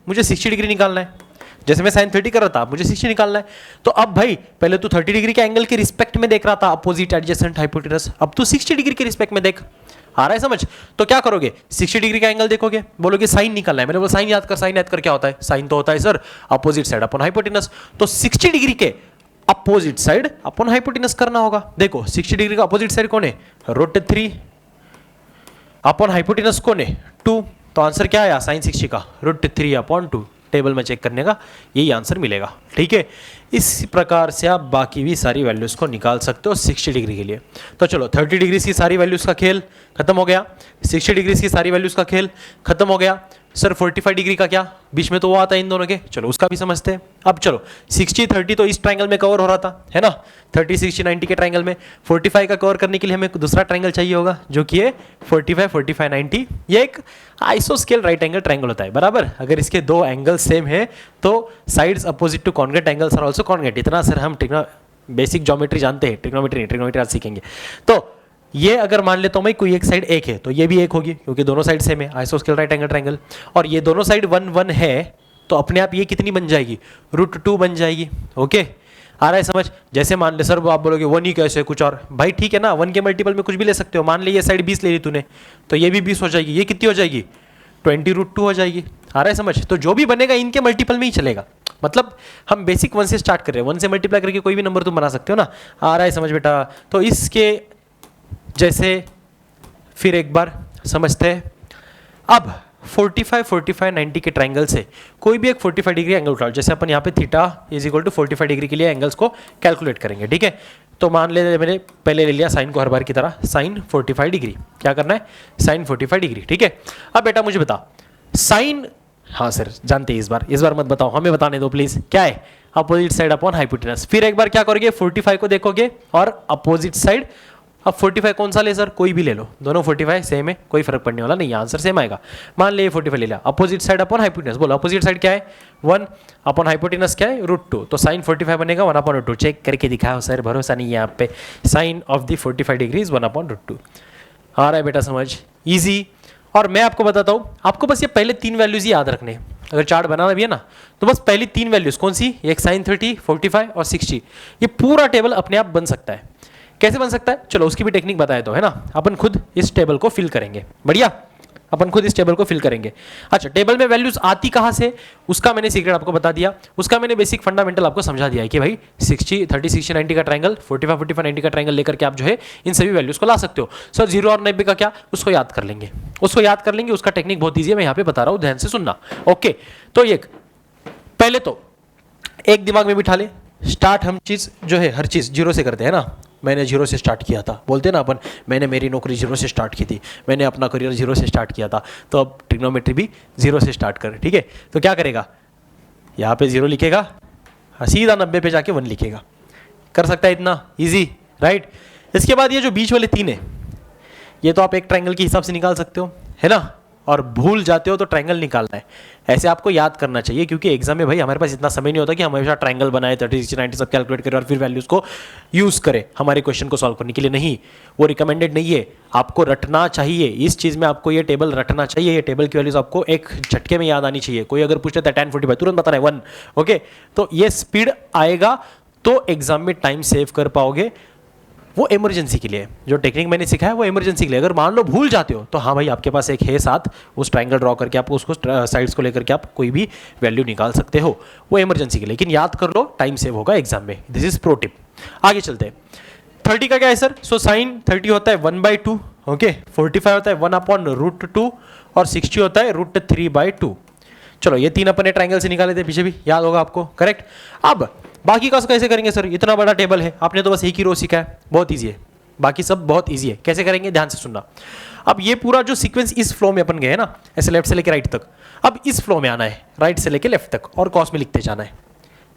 मुझे 60 डिग्री निकालना है, जैसे मैं साइन 30 कर रहा था, मुझे 60 निकालना है। तो अब भाई पहले तू 30 डिग्री के एंगल के रिस्पेक्ट में देख रहा था, अपोजिट एडजेसेंट हाइपोटेनस, अब तू 60 डिग्री के रिस्पेक्ट में देख, आ रहा है समझ। तो क्या करोगे, 60 डिग्री का एंगल देखोगे, बोलोगे साइन निकालना है, मैंने बोला साइन याद कर, साइन याद कर क्या होता है, साइन तो होता है sir opposite side upon hypotenuse. तो 60 डिग्री के अपोजिट साइड अपॉन हाइपोटेनस करना होगा। देखो 60 डिग्री का अपोजिट साइड कौन है, √3 अपॉन हाइपोटेनस कौन है 2, तो आंसर क्या आया साइन 60 का √3/2। टेबल में चेक करने का यही आंसर मिलेगा, ठीक है। इस प्रकार से आप बाकी भी सारी वैल्यूज को निकाल सकते हो 60 डिग्री के लिए। तो चलो 30 डिग्री की सारी वैल्यूज का खेल खत्म हो गया, 60 डिग्री की सारी वैल्यूज का खेल खत्म हो गया। सर 45 डिग्री का क्या, बीच में तो वो आता है इन दोनों के, चलो उसका भी समझते हैं। अब चलो 60 30 तो इस ट्रायंगल में कवर हो रहा था, है ना, 30 60 90 के ट्रायंगल में। 45 का कवर करने के लिए हमें दूसरा ट्रायंगल चाहिए होगा, जो कि है 45 45 90। ये एक आइसोस्केल राइट एंगल ट्रायंगल होता है, बराबर। अगर इसके दो एंगल सेम है तो sides opposite to congruent angles are also congruent. इतना सर हम बेसिक ज्योमेट्री जानते हैं, ट्रिग्नोमेट्री आज सीखेंगे। तो ये अगर मान लेता हूं मैं कोई एक साइड एक है, तो ये भी एक होगी, क्योंकि दोनों साइड सेम है, आइसोस्केल राइट एंगल ट्रायंगल। और ये दोनों साइड 1 1 है, तो अपने आप ये कितनी बन जाएगी, √2 बन जाएगी, ओके। आ रहा है समझ। जैसे मान ले सर आप बोलोगे 1 ही कैसे, कुछ और, भाई ठीक है ना, 1 के मल्टीपल में कुछ भी ले सकते हो। मान ले ये साइड 20 ले ली तूने, तो ये भी 20 हो जाएगी, ये कितनी हो जाएगी 20√2 हो जाएगी। आ रहा है समझ। तो जो भी बनेगा इनके मल्टीपल में ही चलेगा, मतलब हम बेसिक 1 से स्टार्ट कर रहे हैं, 1 से मल्टीप्लाई करके कोई भी नंबर तुम बना सकते हो ना। आ रहा है समझ बेटा। तो इसके जैसे फिर एक बार समझते हैं। अब 45 45 90 के ट्रायंगल से कोई भी एक 45 डिग्री एंगल उठाओ, जैसे अपन यहाँ पे थीटा = 45 डिग्री के लिए एंगल्स को कैलकुलेट करेंगे, ठीक है। तो मान ले मैंने पहले ले लिया साइन को हर बार की तरह, साइन 45 डिग्री, क्या करना है, साइन 45 डिग्री, ठीक है। अब बेटा मुझे बता साइन, हाँ सर जानते हैं, इस बार मत बताओ, हमें बताने दो प्लीज, क्या है, अपोजिट साइड अपॉन हाइपोटेनस। फिर एक बार क्या करोगे, 45 को देखोगे और अपोजिट साइड। अब 45 कौन सा ले सर, कोई भी ले लो, दोनों 45 सेम है, कोई फर्क पड़ने वाला नहीं, आंसर सेम आएगा। मान ले 45 ले लिया, अपोजिट साइड अपॉन हाइपोटेनस, बोलो अपोजिट साइड क्या है 1 अपॉन हाइपोटेनस क्या है √2, तो साइन 45 बनेगा 1/√2। चेक करके दिखाओ सर, भरोसा नहीं है आप पे। Sine of the 45 degree 1/√2। आ रहा है बेटा समझ, इजी। और मैं आपको बताता हूँ, आपको बस ये पहले 3 वैल्यूज ही याद रखने हैं। अगर चार्ट बनाना भी है ना, तो बस पहली 3 वैल्यूज कौन सी, एक साइन 30 45 और 60, ये पूरा टेबल अपने आप बन सकता है। कैसे बन सकता है, चलो उसकी भी टेक्निक बताए तो, है ना। अपन खुद इस टेबल को फिल करेंगे, बढ़िया, अपन खुद इस टेबल को फिल करेंगे। अच्छा, टेबल में वैल्यूज आती कहाँ से, उसका मैंने सीक्रेट आपको बता दिया, उसका मैंने बेसिक फंडामेंटल आपको समझा दिया है कि भाई 60 30 60 90 का ट्रायंगल, 45 45 90 का ट्रायंगल लेकर के आप जो है इन सभी वैल्यूज को ला सकते हो। सर 0 और 90 का क्या, उसको याद कर लेंगे, उसका टेक्निक बहुत ईजी है, मैं यहाँ पे बता रहा हूँ, ध्यान से सुनना, ओके। तो एक पहले तो एक दिमाग में बिठा ले, स्टार्ट हम चीज जो है हर चीज 0 से करते हैं ना। मैंने 0 से स्टार्ट किया था, बोलते हैं ना अपन, मैंने मेरी नौकरी 0 से स्टार्ट की थी, मैंने अपना करियर 0 से स्टार्ट किया था, तो अब ट्रिग्नोमेट्री भी 0 से स्टार्ट कर, ठीक है। तो क्या करेगा, यहाँ पे 0 लिखेगा, सीधा 90 पे जाके 1 लिखेगा, कर सकता है इतना इजी, राइट। इसके बाद ये जो बीच वाले 3 है, ये तो आप एक ट्रायंगल के हिसाब से निकाल सकते हो, है ना। और भूल जाते हो तो ट्रायंगल निकालना है। ऐसे आपको याद करना चाहिए, क्योंकि एग्जाम में भाई हमारे पास इतना समय नहीं होता कि हम हमेशा ट्रायंगल बनाए 30 60 90 सब कैलकुलेट करें और फिर वैल्यूज को यूज़ करें हमारे क्वेश्चन को सॉल्व करने के लिए। नहीं, वो रिकमेंडेड नहीं है। आपको रटना चाहिए, इस चीज़ में आपको ये टेबल रटना चाहिए। ये टेबल की वैल्यूज आपको एक झटके में याद आनी चाहिए। कोई अगर पूछता है 10:45 तुरंत बताना है 1, ओके। तो ये स्पीड आएगा तो एग्जाम में टाइम सेव कर पाओगे। वो इमरजेंसी के लिए जो टेक्निक मैंने सिखाया वो इमरजेंसी के लिए। अगर मान लो भूल जाते हो तो हाँ भाई, आपके पास एक है साथ, उस ट्रायंगल ड्रॉ करके आप उसको साइड्स को लेकर के आप कोई भी वैल्यू निकाल सकते हो। वो इमरजेंसी के लिए, लेकिन याद कर लो, टाइम सेव होगा एग्जाम में। This is pro tip. आगे चलते हैं। 30 का क्या है सर? सो साइन 30 होता है 1/2, ओके। 45 होता है 1/√2 और 60 होता है √3/2। चलो, ये तीन अपने ट्रायंगल से निकाले थे पीछे भी, याद होगा आपको, करेक्ट। अब बाकी का कैसे करेंगे सर? इतना बड़ा टेबल है, आपने तो बस एक ही रो सीखा है, बहुत ईजी है। बाकी सब बहुत ईजी है। कैसे करेंगे, ध्यान से सुनना। अब ये पूरा जो सीक्वेंस इस फ्लो में अपन गए हैं ना, ऐसे लेफ्ट से लेकर राइट तक, अब इस फ्लो में आना है, राइट से लेकर लेफ्ट तक, और कॉस में लिखते जाना है।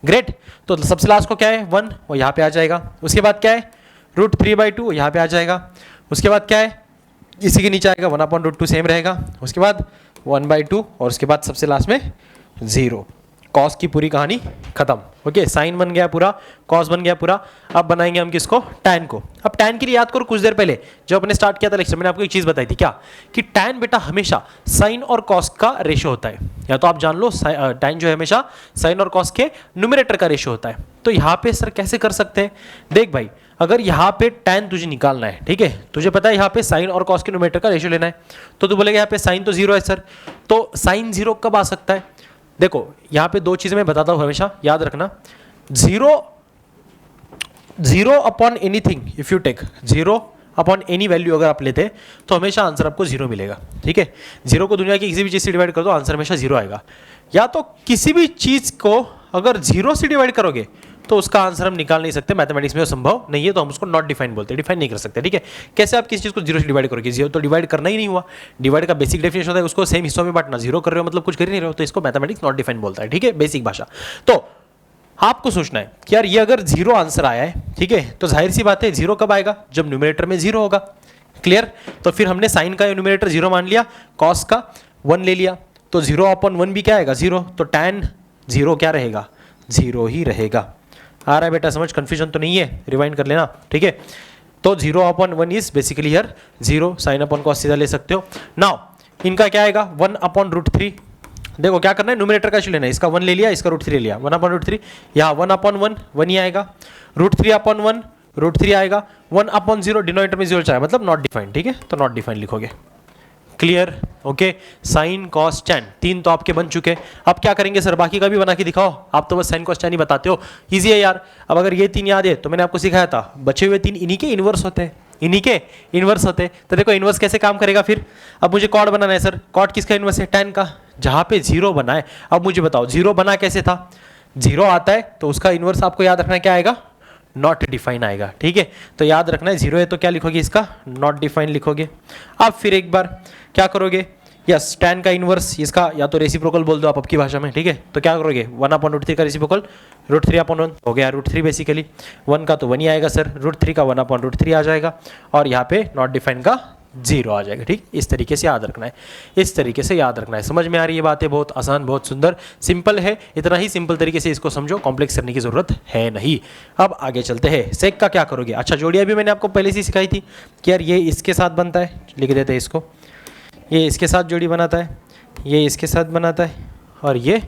ग्रेट। तो सबसे लास्ट को क्या है 1, वो यहाँ पे आ जाएगा। उसके बाद क्या है √3/2, यहाँ पे आ जाएगा। उसके बाद क्या है, इसी के नीचे आएगा 1/√2, सेम रहेगा। उसके बाद 1/2 और उसके बाद सबसे लास्ट में 0। कॉस की पूरी कहानी खत्म, ओके। साइन बन गया पूरा, कॉस बन गया पूरा। अब बनाएंगे हम किसको? टैन को। अब टैन के लिए याद करो, कुछ देर पहले जब अपने स्टार्ट किया था लेक्चर, मैंने आपको एक चीज़ बताई थी, क्या? कि टैन बेटा हमेशा साइन और कॉस का रेशो होता है। या तो आप जान लो, टैन जो है हमेशा साइन और कॉस के न्यूमरेटर का रेशो होता है। तो यहाँ पे सर कैसे कर सकते हैं? देख भाई, अगर यहाँ पे टैन तुझे निकालना है, ठीक है, तुझे पता है यहाँ पे साइन और कॉस के न्यूमरेटर का रेशो लेना है, तो तू बोलेगा यहाँ पे साइन तो 0 है सर, तो साइन 0 कब आ सकता है? देखो, यहाँ पे दो चीजें मैं बताता हूँ, हमेशा याद रखना। 0 upon anything, if you take 0 upon any value अगर आप लेते हैं तो हमेशा आंसर आपको 0 मिलेगा, ठीक है। 0 को दुनिया की किसी भी चीज से डिवाइड कर दो, आंसर हमेशा 0 आएगा। या तो किसी भी चीज को अगर 0 से डिवाइड करोगे तो उसका आंसर हम निकाल नहीं सकते, मैथमेटिक्स में संभव नहीं है, तो हम उसको नॉट डिफाइन बोलते हैं, डिफाइन नहीं कर सकते, ठीक है। कैसे आप किसी चीज़ को 0 से डिवाइड करोगे? 0 तो डिवाइड करना ही नहीं हुआ। डिवाइड का बेसिक डेफिनेशन होता है उसको सेम हिस्सों में बांटना। 0 कर रहे हो मतलब कुछ कर ही नहीं रहे हो, तो इसको मैथमेटिक्स नॉट डिफाइन बोलता है, ठीक है, बेसिक भाषा। तो आपको सोचना है कि यार ये अगर 0 आंसर आया है, ठीक है, तो जाहिर सी बात है 0 कब आएगा? जब न्यूमरेटर में 0 होगा। क्लियर? तो फिर हमने साइन का न्यूमरेटर 0 मान लिया, कॉस का 1 ले लिया, तो 0/1 भी क्या आएगा? 0। तो टैन 0 क्या रहेगा? 0 ही रहेगा। आ रहा है बेटा समझ? कंफ्यूजन तो नहीं है? रिवाइंड कर लेना, ठीक है। तो 0/1 is basically here 0, sine upon cos सीधा ले सकते हो। नाउ इनका क्या आएगा? 1/√3। देखो क्या करना है, न्यूमरेटर का लेना है, इसका 1 ले लिया, इसका √3 ले लिया, 1/√3। यहाँ 1/1 1 ही आएगा, √3/1 √3 आएगा, 1/0 डिनोमिनेटर में 0 चाहिए, मतलब नॉट डिफाइंड, ठीक है, तो नॉट डिफाइंड लिखोगे। Clear? Okay. Sine cos tan 3 तो आपके बन चुके। अब क्या करेंगे सर? बाकी का भी बना के दिखाओ। आप तो बस साइन कॉस टैन ही बताते हो, इजी है यार। अब अगर ये 3 याद है तो मैंने आपको सिखाया था, बचे हुए 3 इन्हीं के इनवर्स होते हैं, इन्हीं के इनवर्स होते हैं। तो देखो इनवर्स कैसे काम करेगा फिर। अब मुझे कॉड बनाना है सर, कॉड किसका इनवर्स है? टैन का। जहाँ पे 0 बना है, अब मुझे बताओ 0 बना कैसे था? 0 आता है तो उसका इनवर्स आपको याद रखना क्या आएगा? नॉट डिफाइन आएगा, ठीक है। तो याद रखना है 0 है तो क्या लिखोगे? इसका नॉट डिफाइन लिखोगे। अब फिर एक बार क्या करोगे? यस, टैन का इनवर्स इसका या तो रेसिप्रोकल बोल दो आप आपकी भाषा में, ठीक है। तो क्या करोगे? 1/√3 का रेसिप्रोकल √3/1 हो गया, √3 बेसिकली। 1 का तो 1 ही आएगा सर, √3 का 1/√3 आ जाएगा, और यहाँ पे नॉट डिफाइन का 0 आ जाएगा, ठीक। इस तरीके से याद रखना है, इस तरीके से याद रखना है। समझ में आ रही है बातें? बहुत आसान, बहुत सुंदर, सिंपल है। इतना ही सिंपल तरीके से इसको समझो, कॉम्प्लेक्स करने की जरूरत है नहीं। अब आगे चलते हैं। सेक का क्या करोगे? अच्छा, जोड़ियाँ भी मैंने आपको पहले से सिखाई थी कि यार ये इसके साथ बनता है, लिख देते हैं इसको, ये इसके साथ जोड़ी बनाता है, ये इसके साथ बनाता है, और ये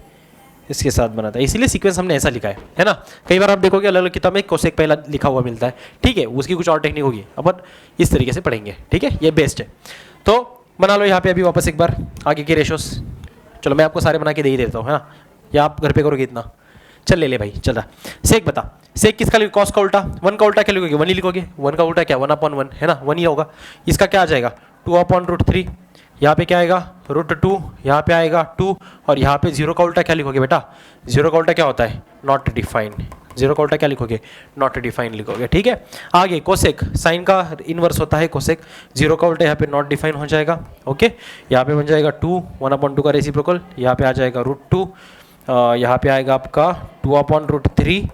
इसके साथ बनाता है। इसीलिए सीक्वेंस हमने ऐसा लिखा है ना। कई बार आप देखोगे अलग अलग किताब में कोसेक पहला लिखा हुआ मिलता है, ठीक है, उसकी कुछ और टेक्निक होगी, अपन इस तरीके से पढ़ेंगे, ठीक है, ये बेस्ट है। तो बना लो यहाँ पे अभी वापस एक बार आगे के रेशोस। चलो मैं आपको सारे बना के दे ही देता हूँ, है ना, या आप घर पे करोगे इतना? चल ले भाई, चल रहा। सेक बता, सेक किसका लिखोगे? कॉस का उल्टा। 1 का उल्टा क्या लिखोगे? 1 ही लिखोगे। 1 का उल्टा क्या? 1/1, है ना, 1 ही होगा। इसका क्या आ जाएगा? 2/√3। यहाँ पे क्या आएगा? √2, यहाँ पे आएगा 2, और यहाँ पे 0 का उल्टा क्या लिखोगे बेटा? 0 का उल्टा क्या होता है? Not defined. 0 का उल्टा क्या लिखोगे? नॉट डिफाइंड लिखोगे, ठीक है। आगे कोसेक, साइन का इनवर्स होता है कोसेक। 0 का उल्टा यहाँ पे नॉट डिफाइन हो जाएगा, ओके। यहाँ पे बन जाएगा 2, 1/2 का रेसिप्रोकल, यहाँ पे आ जाएगा √2, यहाँ पे आएगा आपका 2/√3,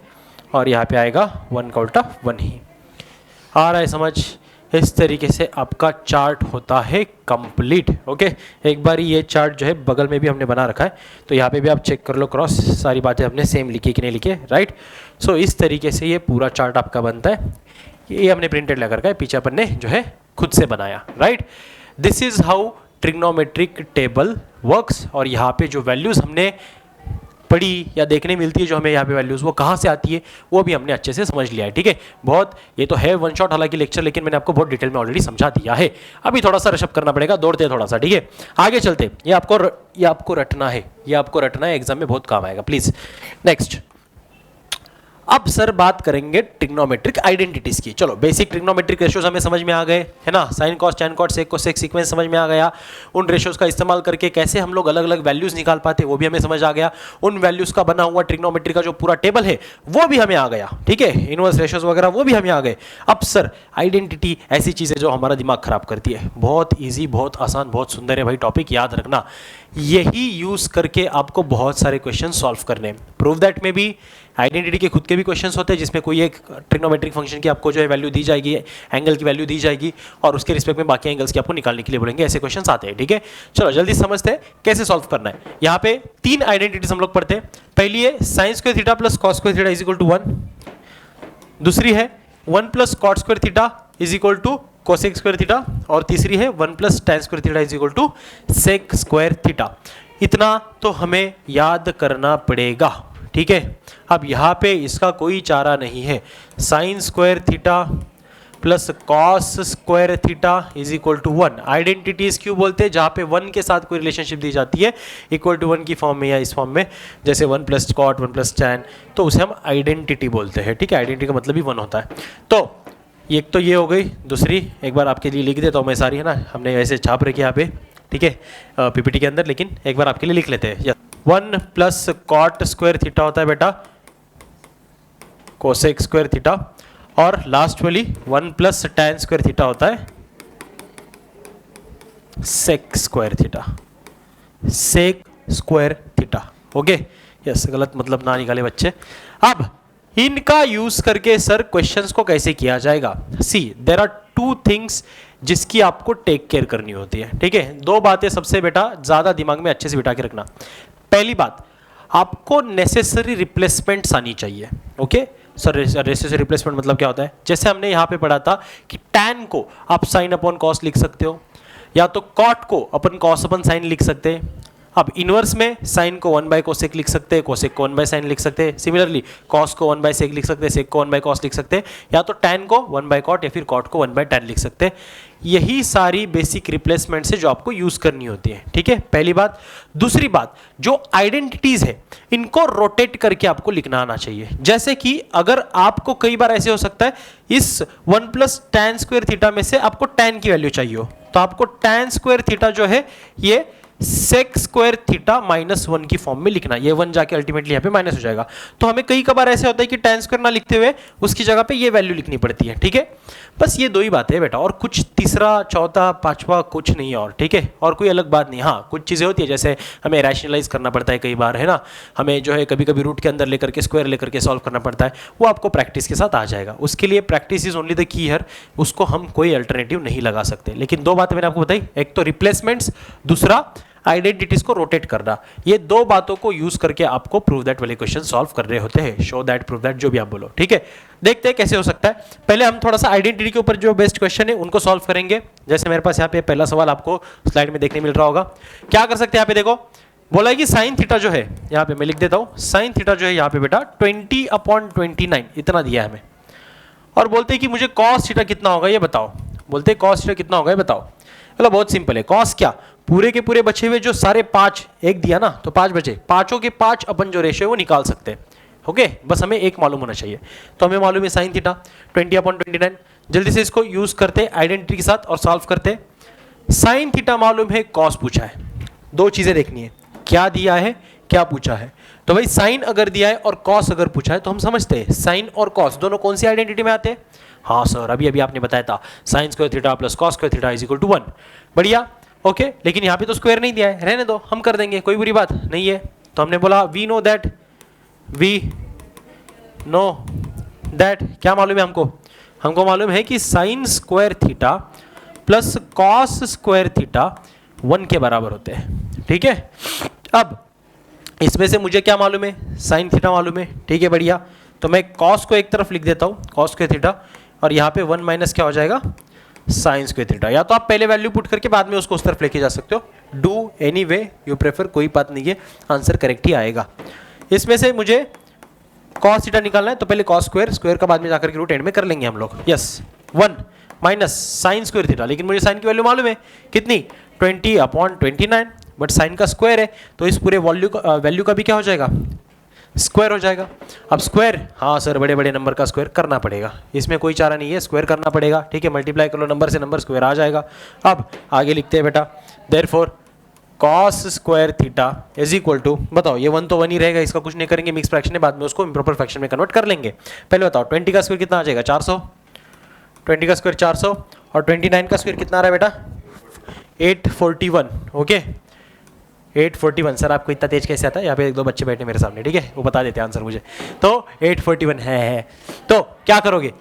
और यहाँ पे आएगा 1 का उल्टा 1 ही। आ रहा है समझ? इस तरीके से आपका चार्ट होता है कंप्लीट। ओके, एक बार ये चार्ट जो है बगल में भी हमने बना रखा है, तो यहाँ पे भी आप चेक कर लो क्रॉस, सारी बातें हमने सेम लिखी कि नहीं लिखी, राइट। सो इस तरीके से ये पूरा चार्ट आपका बनता है। ये हमने प्रिंटेड लगा रखा है, पीछे अपन ने जो है खुद से बनाया, right. This is how trigonometric table works. और यहाँ पे जो वैल्यूज़ हमने पढ़ी या देखने मिलती है, जो हमें यहाँ पे वैल्यूज़, वो कहाँ से आती है वो भी हमने अच्छे से समझ लिया है, ठीक है। बहुत, ये तो है वन शॉट हालांकि लेक्चर, लेकिन मैंने आपको बहुत डिटेल में ऑलरेडी समझा दिया है। अभी थोड़ा सा रशअप करना पड़ेगा, दौड़ते थोड़ा सा, ठीक है। आगे चलते, ये आपको रटना है, ये आपको रटना है, एग्जाम में बहुत काम आएगा, प्लीज़। नेक्स्ट, अब सर बात करेंगे ट्रिग्नोमेट्रिक आइडेंटिटीज की। चलो, बेसिक ट्रिग्नोमेट्रिक रेशियोज हमें समझ में आ गए, है ना। Sine cos, tan cos, sec cosec sequence समझ में आ गया। उन रेशियोज का इस्तेमाल करके कैसे हम लोग अलग अलग वैल्यूज निकाल पाते वो भी हमें समझ आ गया। उन वैल्यूज का बना हुआ ट्रिग्नोमेट्री का जो पूरा टेबल है वो भी हमें आ गया, ठीक है। इनवर्स रेशियोज वगैरह वो भी हमें आ गए। अब सर आइडेंटिटी ऐसी चीज़ है जो हमारा दिमाग खराब करती है। बहुत ईजी, बहुत आसान, बहुत सुंदर है भाई टॉपिक, याद रखना। यही यूज करके आपको बहुत सारे क्वेश्चन सॉल्व करने हैं। प्रूव दैट में भी आइडेंटिटी के खुद के भी क्वेश्चंस होते हैं, जिसमें कोई एक ट्रिग्नोमेट्रिक फंक्शन की आपको जो है वैल्यू दी जाएगी, एंगल की वैल्यू दी जाएगी, और उसके रिस्पेक्ट में बाकी एंगल्स की आपको निकालने के लिए बोलेंगे। ऐसे क्वेश्चंस आते हैं, ठीक है। चलो जल्दी समझते हैं कैसे सॉल्व करना है। यहाँ पे 3 आइडेंटिटीज हम लोग पढ़ते हैं। पहली है sine square theta plus cos square theta is equal to 1। दूसरी है 1 plus cot square theta is equal to cosec square theta. और तीसरी है 1 plus tan square theta is equal to sec square theta. इतना तो हमें याद करना पड़ेगा, ठीक है। अब यहाँ पे इसका कोई चारा नहीं है। Sine square theta plus cos square theta is equal to 1। Identities क्यों बोलते हैं? जहाँ पे 1 के साथ कोई रिलेशनशिप दी जाती है इक्वल टू 1 की फॉर्म में या इस फॉर्म में, जैसे 1 प्लस कॉट 1 प्लस टैन, तो उसे हम आइडेंटिटी बोलते हैं, ठीक है। आइडेंटिटी का मतलब ही 1 होता है। तो एक तो ये हो गई। दूसरी एक बार आपके लिए लिख देता हूँ मैं सारी, है ना, हमने ऐसे छाप रखी यहाँ पे, ठीक है, पीपीटी के अंदर, लेकिन एक बार आपके लिए लिख लेते हैं। 1 प्लस कॉट स्क्वायर थीटा होता है बेटा कोसेक स्क्वायर थीटा, और लास्ट वाली 1 प्लस टैन स्क्वायर थीटा होता है sec square theta, sec square theta. Okay, yes, गलत मतलब ना निकाले बच्चे। अब इनका यूज करके सर क्वेश्चंस को कैसे किया जाएगा? सी देयर आर 2 थिंग्स जिसकी आपको टेक केयर करनी होती है, ठीक है। 2 बातें सबसे बेटा ज्यादा दिमाग में अच्छे से बिठा के रखना। पहली बात, आपको नेसेसरी रिप्लेसमेंट्स आनी चाहिए। ओके सर, नेसेसरी रिप्लेसमेंट मतलब क्या होता है? जैसे हमने यहाँ पे पढ़ा था कि टैन को आप साइन अपॉन कॉस लिख सकते हो, या तो कॉट को अपन कॉस अपॉन साइन लिख सकते हैं। अब इनवर्स में साइन को 1 बाय कोसेक लिख सकते हैं, कोसेक को 1 बाय साइन लिख सकते हैं। सिमिलरली कॉस को 1 बाय सेक लिख सकते हैं, सेक को 1 बाय कॉस लिख सकते हैं, या तो टैन को 1 बाय कॉट या फिर कॉट को 1 बाय टैन लिख सकते हैं। यही सारी बेसिक रिप्लेसमेंट्स है जो आपको यूज करनी होती है, ठीक है, पहली बात। दूसरी बात, जो आइडेंटिटीज है इनको रोटेट करके आपको लिखना आना चाहिए। जैसे कि अगर आपको कई बार ऐसे हो सकता है इस 1 प्लस टैन स्क्वायर थीटा में से आपको टैन की वैल्यू चाहिए हो, तो आपको टैन स्क्वायर थीटा जो है ये सेक स्क्वायर थीटा -1 की फॉर्म में लिखना। ये 1 जाके अल्टीमेटली यहाँ पे माइनस हो जाएगा। तो हमें कई कबार ऐसे होता है कि टैन स्क्वायर ना लिखते हुए उसकी जगह पे ये वैल्यू लिखनी पड़ती है, ठीक है। बस ये 2 ही बातें है बेटा, और कुछ तीसरा चौथा पांचवा कुछ नहीं और, ठीक है, और कोई अलग बात नहीं। हाँ, कुछ चीज़ें होती है जैसे हमें रैशनलाइज करना पड़ता है कई बार, है ना, हमें जो है कभी कभी रूट के अंदर लेकर के स्क्वायर लेकर के सॉल्व करना पड़ता है, वो आपको प्रैक्टिस के साथ आ जाएगा। उसके लिए practice is only the key here, उसको हम कोई अल्टरनेटिव नहीं लगा सकते। लेकिन 2 बातें मैंने आपको बताई, एक तो रिप्लेसमेंट्स, दूसरा आइडेंटिटीज को रोटेट करना। ये 2 बातों को यूज करके आपको प्रूव दैट वाले क्वेश्चन सॉल्व कर रहे होते हैं, शो दैट, प्रूव दैट, जो भी आप बोलो, ठीक है। देखते हैं कैसे हो सकता है। पहले हम थोड़ा सा आइडेंटिटी के ऊपर जो बेस्ट क्वेश्चन है उनको सॉल्व करेंगे। जैसे मेरे पास यहाँ पे पहला सवाल आपको स्लाइड में देखने मिल रहा होगा। क्या कर सकते हैं यहाँ पे, देखो बोला है कि साइन थीटा जो है, यहाँ पे मैं लिख देता हूँ, साइन थीटा जो है यहाँ पे बेटा 20/29 इतना दिया है हमें, और बोलते हैं कि मुझे कॉस थीटा कितना होगा ये बताओ। बोलते हैं कॉस थीटा कितना होगा ये बताओ। चलो बहुत सिंपल है, कॉस क्या, पूरे के पूरे बचे हुए जो सारे 5 एक दिया ना, तो 5 बचे, पांचों के 5 अपन जो रेशियो है वो निकाल सकते हैं। ओके, बस हमें एक मालूम होना चाहिए। तो हमें मालूम है साइन थीटा 20/29। जल्दी से इसको यूज करते आइडेंटिटी के साथ और सॉल्व करते। साइन थीटा मालूम है, कॉस पूछा है, 2 चीजें देखनी है, क्या दिया है क्या पूछा है। तो भाई साइन अगर दिया है और कॉस अगर पूछा है तो हम समझते हैं साइन और कॉस दोनों कौन सी आइडेंटिटी में आते हैं। हाँ सर, अभी अभी आपने बताया था sine square theta plus cos square theta is equal to 1। बढ़िया, ओके, लेकिन यहाँ पे तो स्क्वायर नहीं दिया है, रहने दो, हम कर देंगे, कोई बुरी बात नहीं है। तो हमने बोला वी नो दैट क्या मालूम है हमको, हमको मालूम है कि sign square theta plus cos square theta 1 के बराबर होते हैं, ठीक है। अब इसमें से मुझे क्या मालूम है, साइन थीटा मालूम है, ठीक है, बढ़िया। तो मैं कॉस को एक तरफ लिख देता हूँ, कॉस स्क्वायर थीटा, और यहाँ पे 1 माइनस क्या हो जाएगा, साइन स्क्वायर थीटा। या तो आप पहले वैल्यू पुट करके बाद में उसको उस तरफ लेके जा सकते हो, do any way you prefer, कोई बात नहीं है, आंसर करेक्ट ही आएगा। इसमें से मुझे कॉस थीटा निकालना है, तो पहले कॉस स्क्वायर, स्क्वायर का बाद में जाकर के रूट एंड में कर लेंगे हम लोग। Yes, 1 minus sign square theta, लेकिन मुझे साइन की वैल्यू मालूम है कितनी, 20/29, बट साइन का स्क्वायर है तो इस पूरे वैल्यू का भी क्या हो जाएगा, स्क्वायर हो जाएगा। अब स्क्वायर, हाँ सर बड़े बड़े नंबर का स्क्वायर करना पड़ेगा, इसमें कोई चारा नहीं है, स्क्वायर करना पड़ेगा, ठीक है। मल्टीप्लाई कर लो नंबर से, नंबर स्क्वायर आ जाएगा। अब आगे लिखते हैं बेटा, therefore cos square theta is equal to, बताओ ये 1 तो 1 ही रहेगा, इसका कुछ नहीं करेंगे, मिक्स फ्रैक्शन है, बाद में उसको इम्प्रॉपर फ्रैक्शन में कन्वर्ट कर लेंगे। पहले बताओ 20 का स्क्वायर कितना आ जाएगा, 400, 20 का स्क्वायर 400, और 29 का स्क्वायर कितना आ रहा है बेटा, 841, ओके 841। सर आपको इतना तेज कैसे आता है, यहाँ पे 1-2 बच्चे बैठे मेरे सामने, ठीक है, वो बता देते हैं आंसर मुझे। तो 841 है। तो क्या करोगे,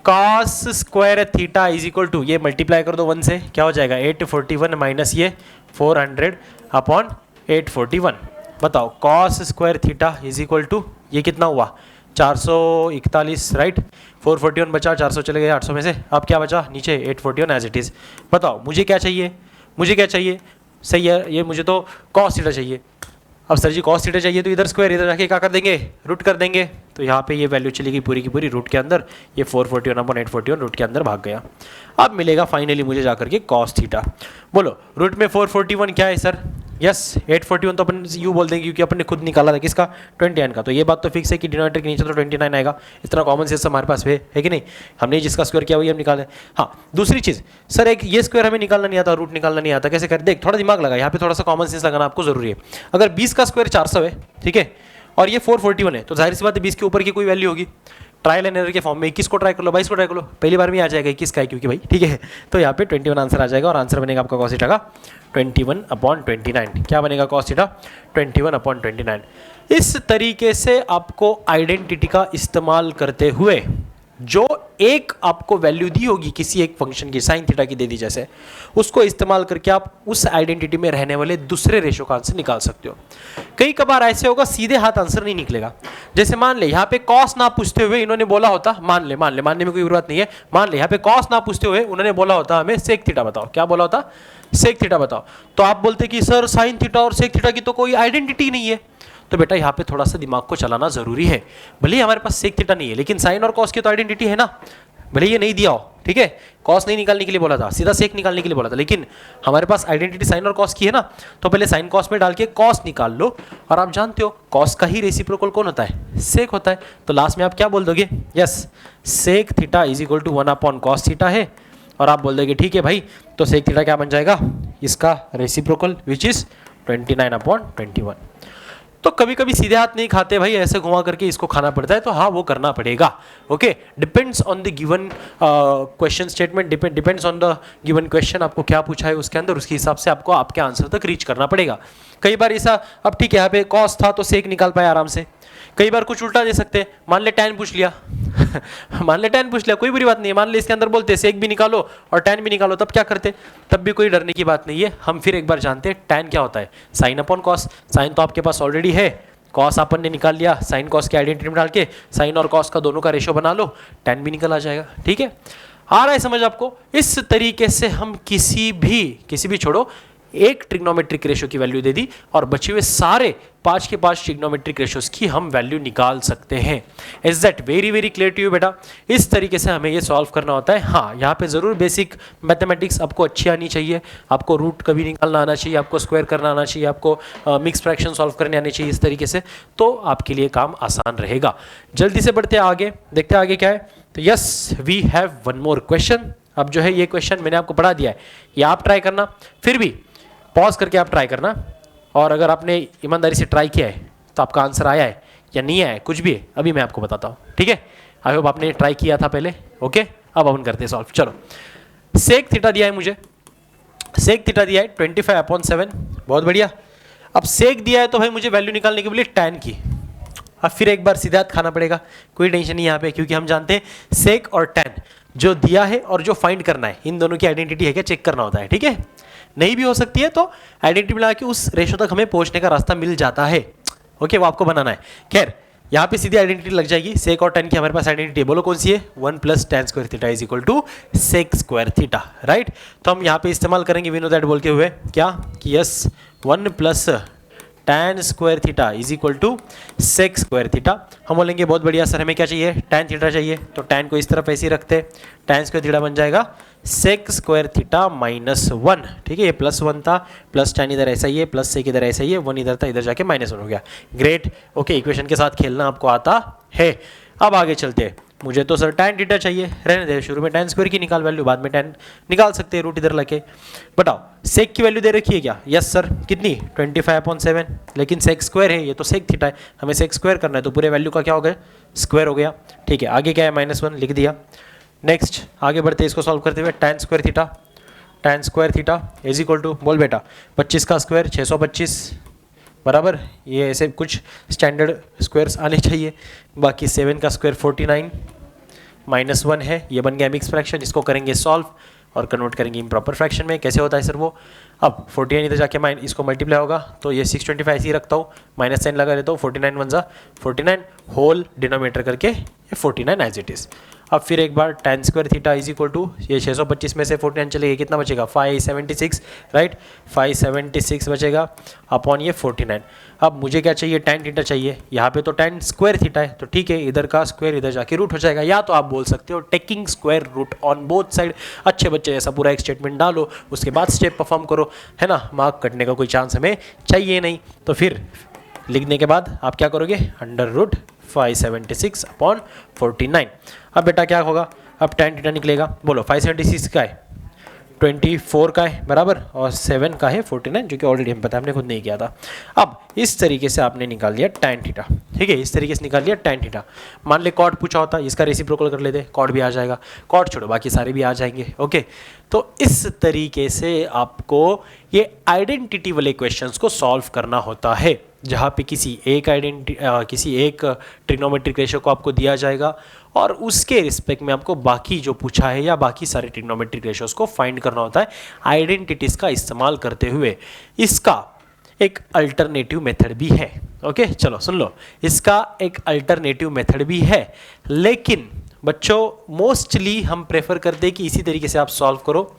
cos square theta is equal to, ये मल्टीप्लाई कर दो 1 से, क्या हो जाएगा 841 माइनस ये 400/841। बताओ cos square theta is equal to, ये कितना हुआ 441, राइट, 441 बचा, 400 चले गए 800 में से, अब क्या बचा नीचे 841 एज इट इज। बताओ मुझे क्या चाहिए, मुझे क्या चाहिए, सही है, ये मुझे तो कॉस थीटा चाहिए। अब सर जी कॉस थीटा चाहिए तो इधर स्क्वायर, इधर जाके क्या कर देंगे, रूट कर देंगे, तो यहाँ पे ये वैल्यू चली गई पूरी की पूरी रूट के अंदर, ये 441/841 रूट के अंदर भाग गया। अब मिलेगा फाइनली मुझे जाकर के कॉस थीटा। बोलो रूट में 441 क्या है सर, यस 841 तो अपन यू बोल देंगे क्योंकि अपन ने खुद निकाला था किसका, 29 का, तो ये बात तो फिक्स है कि डिनोमिनेटर के नीचे तो 29 आएगा, इतना कॉमन सेंस हमारे पास है कि नहीं, हमने जिसका स्क्वायर किया वही हम निकाले। हाँ दूसरी चीज़ सर, एक ये स्क्वायर हमें निकालना नहीं आता, रूट निकालना नहीं आता, कैसे कर, देख थोड़ा दिमाग लगा, यहाँ पे थोड़ा सा कॉमन सेंस लगाना आपको जरूरी है। अगर 20 का स्क्वायर 400 है, ठीक है, और ये 441 है, तो जाहिर सी बात है 20 के ऊपर की कोई वैल्यू होगी, ट्रायल एंड एरर के फॉर्म में 21 को ट्राई कर लो, 22 को ट्राई कर लो, पहली बार में आ जाएगा 21 का है क्योंकि भाई, ठीक है। तो यहाँ पे 21 आंसर आ जाएगा, और आंसर बनेगा आपका कॉस थीटा का 21/29। क्या बनेगा कॉस थीटा 21/29। इस तरीके से आपको आइडेंटिटी का इस्तेमाल करते हुए जो एक आपको वैल्यू दी होगी किसी एक फंक्शन की, साइन थीटा की दे दी जैसे, उसको इस्तेमाल करके आप उस आइडेंटिटी में रहने वाले दूसरे रेशो का आंसर निकाल सकते हो। कई कबार ऐसे होगा सीधे हाथ आंसर नहीं निकलेगा, जैसे मान ले यहाँ पे कॉस ना पूछते हुए इन्होंने बोला होता, मानने में कोई जरूरत नहीं है, मान ले यहाँ पे कॉस ना पूछते हुए उन्होंने बोला होता हमें सेक थीटा बताओ, क्या बोला होता, सेक थीटा बताओ, तो आप बोलते कि सर साइन थीटा और सेक थीटा की तो कोई आइडेंटिटी नहीं है। तो बेटा यहाँ पे थोड़ा सा दिमाग को चलाना जरूरी है, भले ही हमारे पास सेक थीटा नहीं है लेकिन साइन और कॉस की तो आइडेंटिटी है ना, भले ये नहीं दिया हो, ठीक है, कॉस नहीं निकालने के लिए बोला था, सीधा सेक निकालने के लिए बोला था, लेकिन हमारे पास आइडेंटिटी साइन और कॉस की है ना, तो पहले साइन कॉस में डाल के कॉस निकाल लो, और आप जानते हो कॉस का ही रेसिप्रोकल कौन होता है, सेक होता है, तो लास्ट में आप क्या बोल दोगे, yes sec theta is equal to 1/cos theta है, और आप बोल दोगे ठीक है भाई, तो सेक थीटा क्या बन जाएगा, इसका रेसिप्रोकल विच इज 29/21। तो कभी कभी सीधे हाथ नहीं खाते भाई, ऐसे घुमा करके इसको खाना पड़ता है, तो हाँ वो करना पड़ेगा, okay, depends on the given question statement, depends on the given question, आपको क्या पूछा है उसके अंदर, उसके हिसाब से आपको आपके आंसर तक रीच करना पड़ेगा। कई बार ऐसा, अब ठीक है यहाँ पे कॉस था तो सेक निकाल पाए आराम से, कई बार कुछ उल्टा दे सकते हैं, मान ले tan पूछ लिया मान ले tan पूछ लिया, कोई बुरी बात नहीं है, मान ले इसके अंदर बोलते सेक भी निकालो और tan भी निकालो, तब क्या करते, तब भी कोई डरने की बात नहीं है। हम फिर एक बार जानते हैं tan क्या होता है, sin/cos, साइन तो आपके पास ऑलरेडी है, कॉस अपन ने निकाल लिया, साइन कॉस की आइडेंटिटी में डाल के साइन और कॉस का दोनों का रेशो बना लो, tan भी निकल आ जाएगा, ठीक है, आ रहा है समझ आपको। इस तरीके से हम किसी भी छोड़ो एक ट्रिग्नोमेट्रिक रेशो की वैल्यू दे दी और बचे हुए सारे 5 के 5 ट्रिग्नोमेट्रिक रेशोस की हम वैल्यू निकाल सकते हैं। Is that very very clear to you बेटा? इस तरीके से हमें ये सॉल्व करना होता है। हाँ, यहाँ पे ज़रूर बेसिक मैथमेटिक्स आपको अच्छी आनी चाहिए, आपको रूट कभी निकालना आना चाहिए, आपको स्क्वायर करना आना चाहिए, आपको मिक्स फ्रैक्शन सॉल्व करने आने चाहिए, इस तरीके से तो आपके लिए काम आसान रहेगा। जल्दी से बढ़ते हैं आगे, देखते हैं आगे क्या है। तो yes, we have one more question. अब जो है ये क्वेश्चन मैंने आपको पढ़ा दिया है, ये आप ट्राई करना, फिर भी पॉज करके आप ट्राई करना, और अगर आपने ईमानदारी से ट्राई किया है तो आपका आंसर आया है या नहीं आया है, कुछ भी है, अभी मैं आपको बताता हूँ, ठीक है। आई होप आपने ट्राई किया था पहले, ओके। अब अपन करते हैं सॉल्व। चलो, सेक थीटा दिया है मुझे, सेक थीटा दिया है 25/7, बहुत बढ़िया। अब सेक दिया है तो भाई मुझे वैल्यू निकालने के लिए टैन की, अब फिर एक बार सीधा हाथ खाना पड़ेगा, कोई टेंशन नहीं यहाँ पे, क्योंकि हम जानते हैं सेक और टैन जो दिया है और जो फाइंड करना है इन दोनों की आइडेंटिटी है क्या चेक करना होता है, ठीक है। नहीं भी हो सकती है तो आइडेंटिटी मिला के उस रेशो तक हमें पहुंचने का रास्ता मिल जाता है। ओके, वो आपको बनाना है। खैर यहाँ पे सीधी आइडेंटिटी लग जाएगी, सेक और टैन की हमारे पास आइडेंटिटी बोलो कौन सी है, 1 plus tan square theta is equal to sec square theta, right. तो हम यहाँ पे इस्तेमाल करेंगे वी नो दैट बोल के हुए क्या कि yes 1 plus tan square theta is equal to sec square theta. हम बोलेंगे बहुत बढ़िया सर, हमें क्या चाहिए, टैन थीटा चाहिए, तो टैन को इस तरफ ऐसे ही रखते हैं, टैन स्क्वायर थीटा बन जाएगा सेक स्क्वायर थीटा माइनस 1, ठीक है। ये +1 था, प्लस टैन इधर ऐसा ही है, प्लस सेक इधर ऐसा ही है, 1 इधर था, इधर जाके -1 हो गया। ग्रेट, ओके, इक्वेशन के साथ खेलना आपको आता है। अब आगे चलते हैं। मुझे तो सर टैन थीटा चाहिए, रहने दे, शुरू में टैन स्क्वायर की निकाल वैल्यू, बाद में टैन निकाल सकते हैं रूट इधर लगे। बताओ सेक की वैल्यू दे रखी है क्या, यस सर, कितनी 25/7, लेकिन सेक स्क्वायर है, ये तो सेक थीटा है, हमें सेक स्क्वायर करना है, तो पूरे वैल्यू का क्या हो गया, स्क्वायर हो गया, ठीक है। आगे क्या है, -1 लिख दिया। नेक्स्ट आगे बढ़ते हैं, इसको सॉल्व करते हुए, tan square theta is equal to, बोल बेटा, 25 का स्क्वायर 625 बराबर, ये ऐसे कुछ स्टैंडर्ड स्क्वायर्स आने चाहिए। बाकी 7 का स्क्वायर 49 -1 है, ये बन गया मिक्स फ्रैक्शन। इसको करेंगे सॉल्व और कन्वर्ट करेंगे इम्प्रॉपर फ्रैक्शन में। कैसे होता है सर वो, अब 49 इधर जाके इसको मल्टीप्लाई होगा, तो ये 625 ऐसे ही रखता हूँ, -10 लगा देता हूँ, 49 1 जा 49, होल डिनोमिनेटर करके ये 49 एज इट इज़। अब फिर एक बार tan square theta is equal to, ये 625 में से 49 चलेगा, कितना बचेगा 576, राइट, 576 बचेगा अपॉन ये 49। अब मुझे क्या चाहिए, टैन थीटा चाहिए, यहाँ पे तो टैन स्क्वायर थीटा है, तो ठीक है, इधर का स्क्वायर इधर जाके रूट हो जाएगा, या तो आप बोल सकते हो taking square root on both side. अच्छे बच्चे ऐसा पूरा एक स्टेटमेंट डालो, उसके बाद स्टेप परफॉर्म करो, है ना, मार्क कटने का कोई चांस हमें चाहिए नहीं। तो फिर लिखने के बाद आप क्या करोगे, अंडर रूट 576 अपॉन 49। अब बेटा क्या होगा, अब टैन थीटा निकलेगा, बोलो 576 का है 24 का है बराबर, और 7 का है 49, जो कि ऑलरेडी हम पता है, हमने खुद नहीं किया था। अब इस तरीके से आपने निकाल लिया टैन थीटा, ठीक है, इस तरीके से निकाल लिया टैन थीटा। मान ले कॉट पूछा होता, इसका रेसिप्रोकल कर लेते, कॉट भी आ जाएगा, कॉट छोड़ो बाकी सारे भी आ जाएंगे। ओके, तो इस तरीके से आपको ये आइडेंटिटी वाले क्वेश्चंस को सॉल्व करना होता है, जहाँ पे किसी एक ट्रिग्नोमेट्रिक रेशियो को आपको दिया जाएगा और उसके रिस्पेक्ट में आपको बाकी जो पूछा है या बाकी सारे ट्रिग्नोमेट्रिक रेशियोज को फाइंड करना होता है आइडेंटिटीज का इस्तेमाल करते हुए। इसका एक अल्टरनेटिव मेथड भी है। ओके, चलो सुन लो, इसका एक अल्टरनेटिव मेथड भी है, लेकिन बच्चों मोस्टली हम प्रेफर करते हैं कि इसी तरीके से आप सॉल्व करो।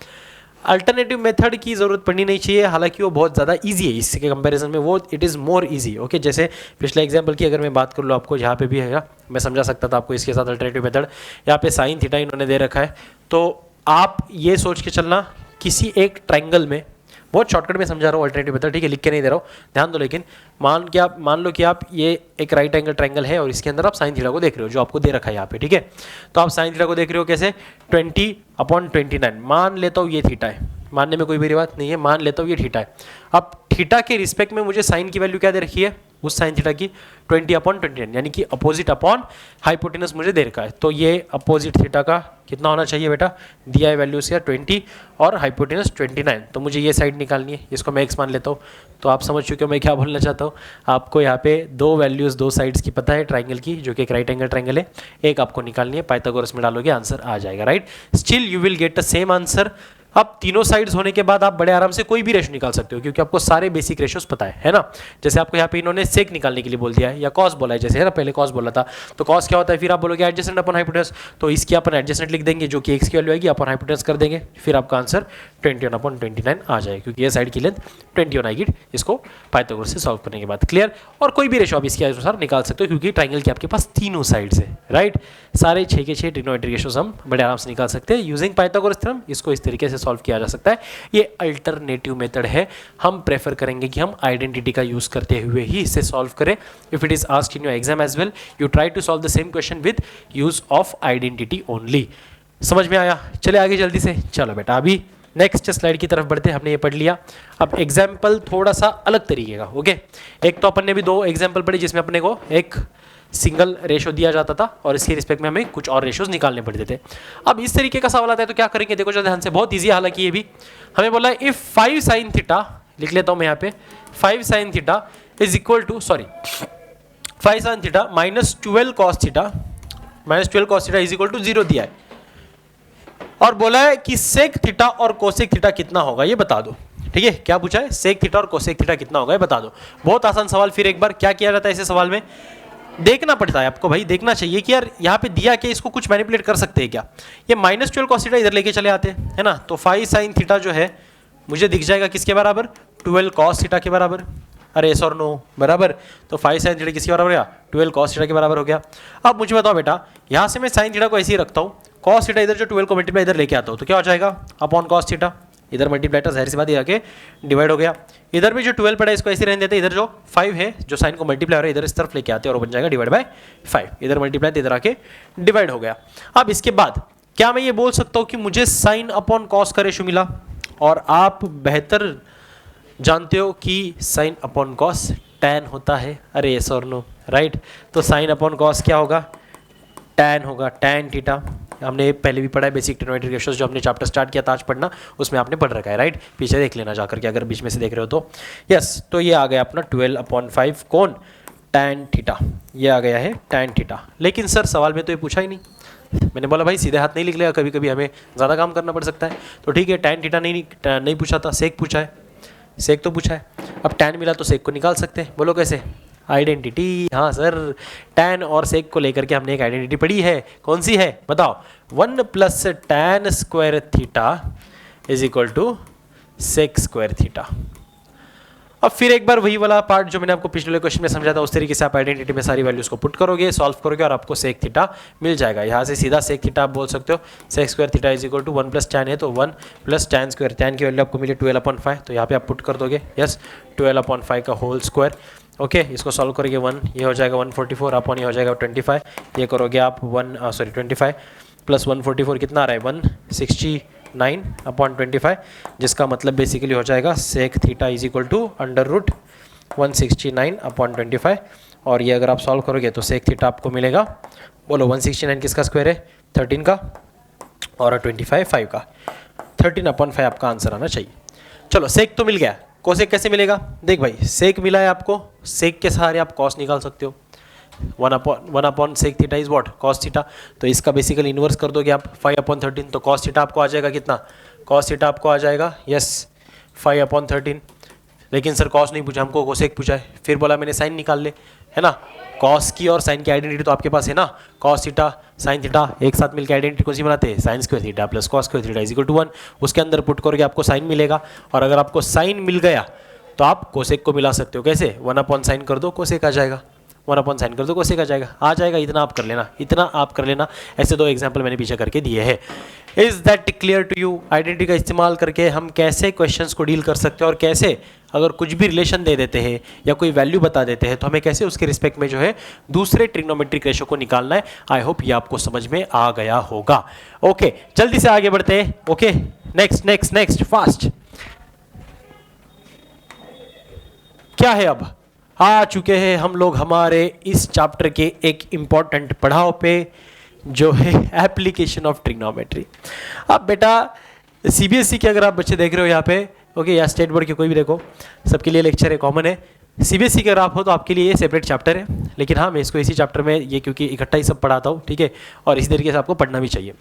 अल्टरनेटिव मेथड की ज़रूरत पड़नी नहीं चाहिए, हालांकि वो बहुत ज़्यादा इजी है इसके कंपैरिजन में, वो it is more easy. Okay, जैसे पिछले एग्जांपल की अगर मैं बात कर लूँ आपको, यहाँ पे भी है, मैं समझा सकता था आपको इसके साथ अल्टरनेटिव मेथड। यहाँ पे साइन थीटा इन्होंने दे रखा है, तो आप ये सोच के चलना किसी एक ट्रायंगल में, बहुत शॉर्टकट में समझा रहा हूँ अल्टरनेटिव मेथड, ठीक है, लिख के नहीं दे रहा हूँ, ध्यान दो। लेकिन मान लो कि आप ये एक राइट एंगल ट्रायंगल है और इसके अंदर आप साइन थीटा को देख रहे हो, जो आपको दे रखा है यहाँ पे, ठीक है। तो आप साइन थीटा को देख रहे हो कैसे, 20/29, मान लेता हूँ ये थीटा है, मानने में कोई बड़ी बात नहीं है, मान लेता हूँ ये थीटा है। अब थीटा के रिस्पेक्ट में मुझे साइन की वैल्यू क्या दे रखी है, उस साइन थीटा की 20/29, यानी कि अपोजिट अपॉन हाइपोटेनस मुझे दे रखा है। तो ये अपोजिट थीटा का कितना होना चाहिए बेटा, दिया है वैल्यू इसका 20 और हाइपोटेनस 29, तो मुझे ये साइड निकालनी है, इसको मैं x मान लेता हूँ। तो आप समझ चुके हो मैं क्या बोलना चाहता हूँ। आपको यहाँ पे दो वैल्यूज़ दो साइड्स की पता है ट्राइंगल की, जो कि एक राइट एंगल ट्राइंगल है, एक आपको निकालनी है, पाइथागोरस में डालोगे आंसर आ जाएगा, right. Still you will get the same answer. अब तीनों साइड्स होने के बाद आप बड़े आराम से कोई भी रेशो निकाल सकते हो, क्योंकि आपको सारे बेसिक रेशोस पता है ना। जैसे आपको यहाँ पे इन्होंने सेक निकालने के लिए बोल दिया है या कॉस बोला है, जैसे है ना, पहले कॉस बोला था, तो कॉस क्या होता है, फिर आप बोलोगे एडजेसेंट अपॉन हाइपोटेनस, तो इसकी अपन एडजेसेंट लिख देंगे, जो कि x की वैल्यू आएगी, अपन हाइपोटेनस कर देंगे, फिर आपका आंसर 21/29 आ जाएगा, क्योंकि ये साइड की लेंथ 21 आएगी इसको पाइथागोरस से सॉल्व करने के बाद। क्लियर। और कोई भी रेशो आप इसके अनुसार निकाल सकते हो, क्योंकि ट्राइंगल के आपके पास तीनों साइड्स है, राइट। सारे 6 के 6 ट्रिग्नोमेट्रिक रेशोस हम बड़े आराम से निकाल सकते हैं यूजिंग पाइथागोरस थ्योरम। इसको इस तरीके से सॉल्व किया जा सकता है। ये अल्टरनेटिव मेथड है, हम प्रेफर करेंगे कि हम आइडेंटिटी का यूज करते हुए ही इसे सॉल्व करें। If it is asked in your exam as well, you try to solve the same question with use of identity only. समझ में आया? चले आगे जल्दी से। चलो बेटा अभी नेक्स्ट स्लाइड की तरफ बढ़ते हैं। हमने ये पढ़ लिया, अब एग्जाम्पल थोड़ा सा अलग तरीके का। ओके, एक तो अपन ने भी दो एग्जाम्पल पढ़े जिसमें अपने को एक सिंगल रेशो दिया जाता था और इसके रिस्पेक्ट में हमें कुछ और रेशोज निकालने पड़ते थे। अब इस तरीके का सवाल आता है तो क्या करेंगे, देखो जरा ध्यान से, बहुत ईजी है। हालांकि ये भी हमें बोला है इफ 5 sin थीटा, लिख लेता हूं मैं यहाँ पे, 5 sin theta is equal to, sorry 5 sin theta minus 12 cos theta is equal to 0 दिया है और बोला है कि सेक थीटा और कोसेक थीटा कितना होगा ये बता दो। ठीक है, क्या पूछा है? सेक थीटा और कोसेक थीटा कितना होगा ये बता दो। बहुत आसान सवाल। फिर एक बार क्या किया जाता है ऐसे सवाल में, देखना पड़ता है आपको भाई, देखना चाहिए कि यार यहाँ पे दिया कि इसको कुछ मैनिपुलेट कर सकते हैं क्या। ये माइनस 12 cos थीटा इधर लेके चले आते हैं, है ना, तो 5 sin थीटा जो है मुझे दिख जाएगा किसके बराबर? 12 cos थीटा के बराबर। अरे यस और नो, बराबर। तो 5 sin थीटा किसके बराबर गया? 12 cos थीटा के बराबर हो गया। अब मुझे बताओ बेटा, यहाँ से मैं sin थीटा को ऐसे ही रखता हूँ, cos थीटा इधर जो 12 को मल्टीप्लाई इधर लेके आता हूँ तो क्या हो जाएगा? अपॉन cos थीटा, इधर मल्टीप्लाई तो जाहिर सी बात ये आके डिवाइड हो गया। इधर भी जो 12 पड़ा है इसको ऐसे रहने देते, इधर जो 5 है जो साइन को मल्टीप्लाई हो रहा है इधर इस तरफ लेके आते हैं और बन जाएगा डिवाइड बाय 5। इधर मल्टीप्लाई तो इधर आके डिवाइड हो गया। अब इसके बाद क्या मैं ये बोल सकता हूँ कि मुझे साइन अपॉन कॉस का रेशो मिला? और आप बेहतर जानते हो कि साइन अपॉन कॉस tan होता है। अरे यस और नो, राइट। तो साइन अपॉन कॉस क्या होगा? tan होगा, tan थीटा। हमने पहले भी पढ़ा है बेसिक ट्रिग्नोमेट्रिक रेशियोज, जो हमने चैप्टर स्टार्ट किया था आज पढ़ना, उसमें आपने पढ़ रखा है, राइट। पीछे देख लेना जाकर के अगर बीच में से देख रहे हो तो। यस, तो ये आ गया अपना 12/5 कौन? tan theta. ये आ गया है tan थीटा। लेकिन सर सवाल में तो ये पूछा ही नहीं। मैंने बोला भाई सीधे हाथ नहीं लिख लेगा, कभी कभी हमें ज़्यादा काम करना पड़ सकता है। तो ठीक है, tan थीटा नहीं पूछा था, सेक पूछा है। सेक तो पूछा है, अब tan मिला तो सेक को निकाल सकते हैं। बोलो कैसे? आइडेंटिटी। हाँ सर, tan और सेक को लेकर के हमने एक आइडेंटिटी पढ़ी है। कौन सी है बताओ? 1 + tan square theta is equal to sec square theta. अब फिर एक बार वही वाला पार्ट जो मैंने आपको पिछले क्वेश्चन में समझा था, उस तरीके से आप आइडेंटिटी में सारी वैल्यूज को पुट करोगे, सॉल्व करोगे और आपको सेक थीटा मिल जाएगा। यहाँ से सीधा सेक थीटा आप बोल सकते हो। Sec square theta is equal to 1 + tan है तो 1 + tan स्क्वायर। tan की वैल्यू आपको मिली 12/5, तो यहाँ पे आप पुट कर दोगे। यस, 12/5 का होल स्क्वायर। ओके, इसको सॉल्व करोगे 1, ये हो जाएगा 144 अपॉन ये हो जाएगा 25। ये करोगे आप 25 + 144 कितना आ रहा है? 169/25, जिसका मतलब बेसिकली हो जाएगा sec theta is equal to √169/25। और ये अगर आप सॉल्व करोगे तो सेक थीटा आपको मिलेगा, बोलो 169 किसका स्क्वायर है? 13 का, और 25 5 का। 13/5 आपका आंसर आना चाहिए। चलो, सेक तो मिल गया, कोसेक कैसे मिलेगा? देख भाई, सेक मिला है आपको, सेक के सहारे आप कॉस निकाल सकते हो। 1 sec theta is what? Cos theta. तो इसका बेसिकली इन्वर्स कर दोगे आप 5/13, तो कॉस थीटा आपको आ जाएगा कितना? कॉस थीटा आपको आ जाएगा यस 5/13। लेकिन सर कॉस नहीं पूछा हमको, कोसेक पूछा है। फिर बोला मैंने साइन निकाल ले, है ना। कॉस की और साइन की आइडेंटिटी तो आपके पास है ना। कॉस थीटा साइन थीटा एक साथ मिलकर आइडेंटिटी कौन सी बनाते हैं? Sine square theta plus cos square theta is equal to 1। उसके अंदर पुट करोगे आपको साइन मिलेगा, और अगर आपको साइन मिल गया तो आप कोसेक को मिला सकते हो। कैसे? 1/sin कर दो, कोसेक आ जाएगा। 1/sin कर दो, कोसेक आ जाएगा। इतना आप कर लेना। ऐसे 2 एग्जाम्पल मैंने पीछे करके दिए हैं। Is that clear to you? Identity का इस्तेमाल करके हम कैसे क्वेश्चंस को डील कर सकते हैं, और कैसे अगर कुछ भी रिलेशन दे देते हैं या कोई वैल्यू बता देते हैं तो हमें कैसे उसके रिस्पेक्ट में जो है दूसरे ट्रिग्नोमेट्रिक रेशो को निकालना है। आई होप ये आपको समझ में आ गया होगा। ओके, जल्दी से आगे बढ़ते हैं। Okay, next fast. क्या है? अब आ चुके हैं हम लोग हमारे इस चैप्टर के एक इंपॉर्टेंट पड़ाव पे, जो है एप्लीकेशन ऑफ ट्रिग्नोमेट्री। अब बेटा सीबीएसई के अगर आप बच्चे देख रहे हो यहाँ पे, ओके, या स्टेट बोर्ड के कोई भी देखो, सबके लिए लेक्चर है, कॉमन है। सीबीएसई के अगर आप हो तो आपके लिए ये सेपरेट चैप्टर है, लेकिन हाँ मैं इसको इसी चैप्टर में ये क्योंकि इकट्ठा ही सब पढ़ाता हूँ, ठीक है, और इसी तरीके से आपको पढ़ना भी चाहिए।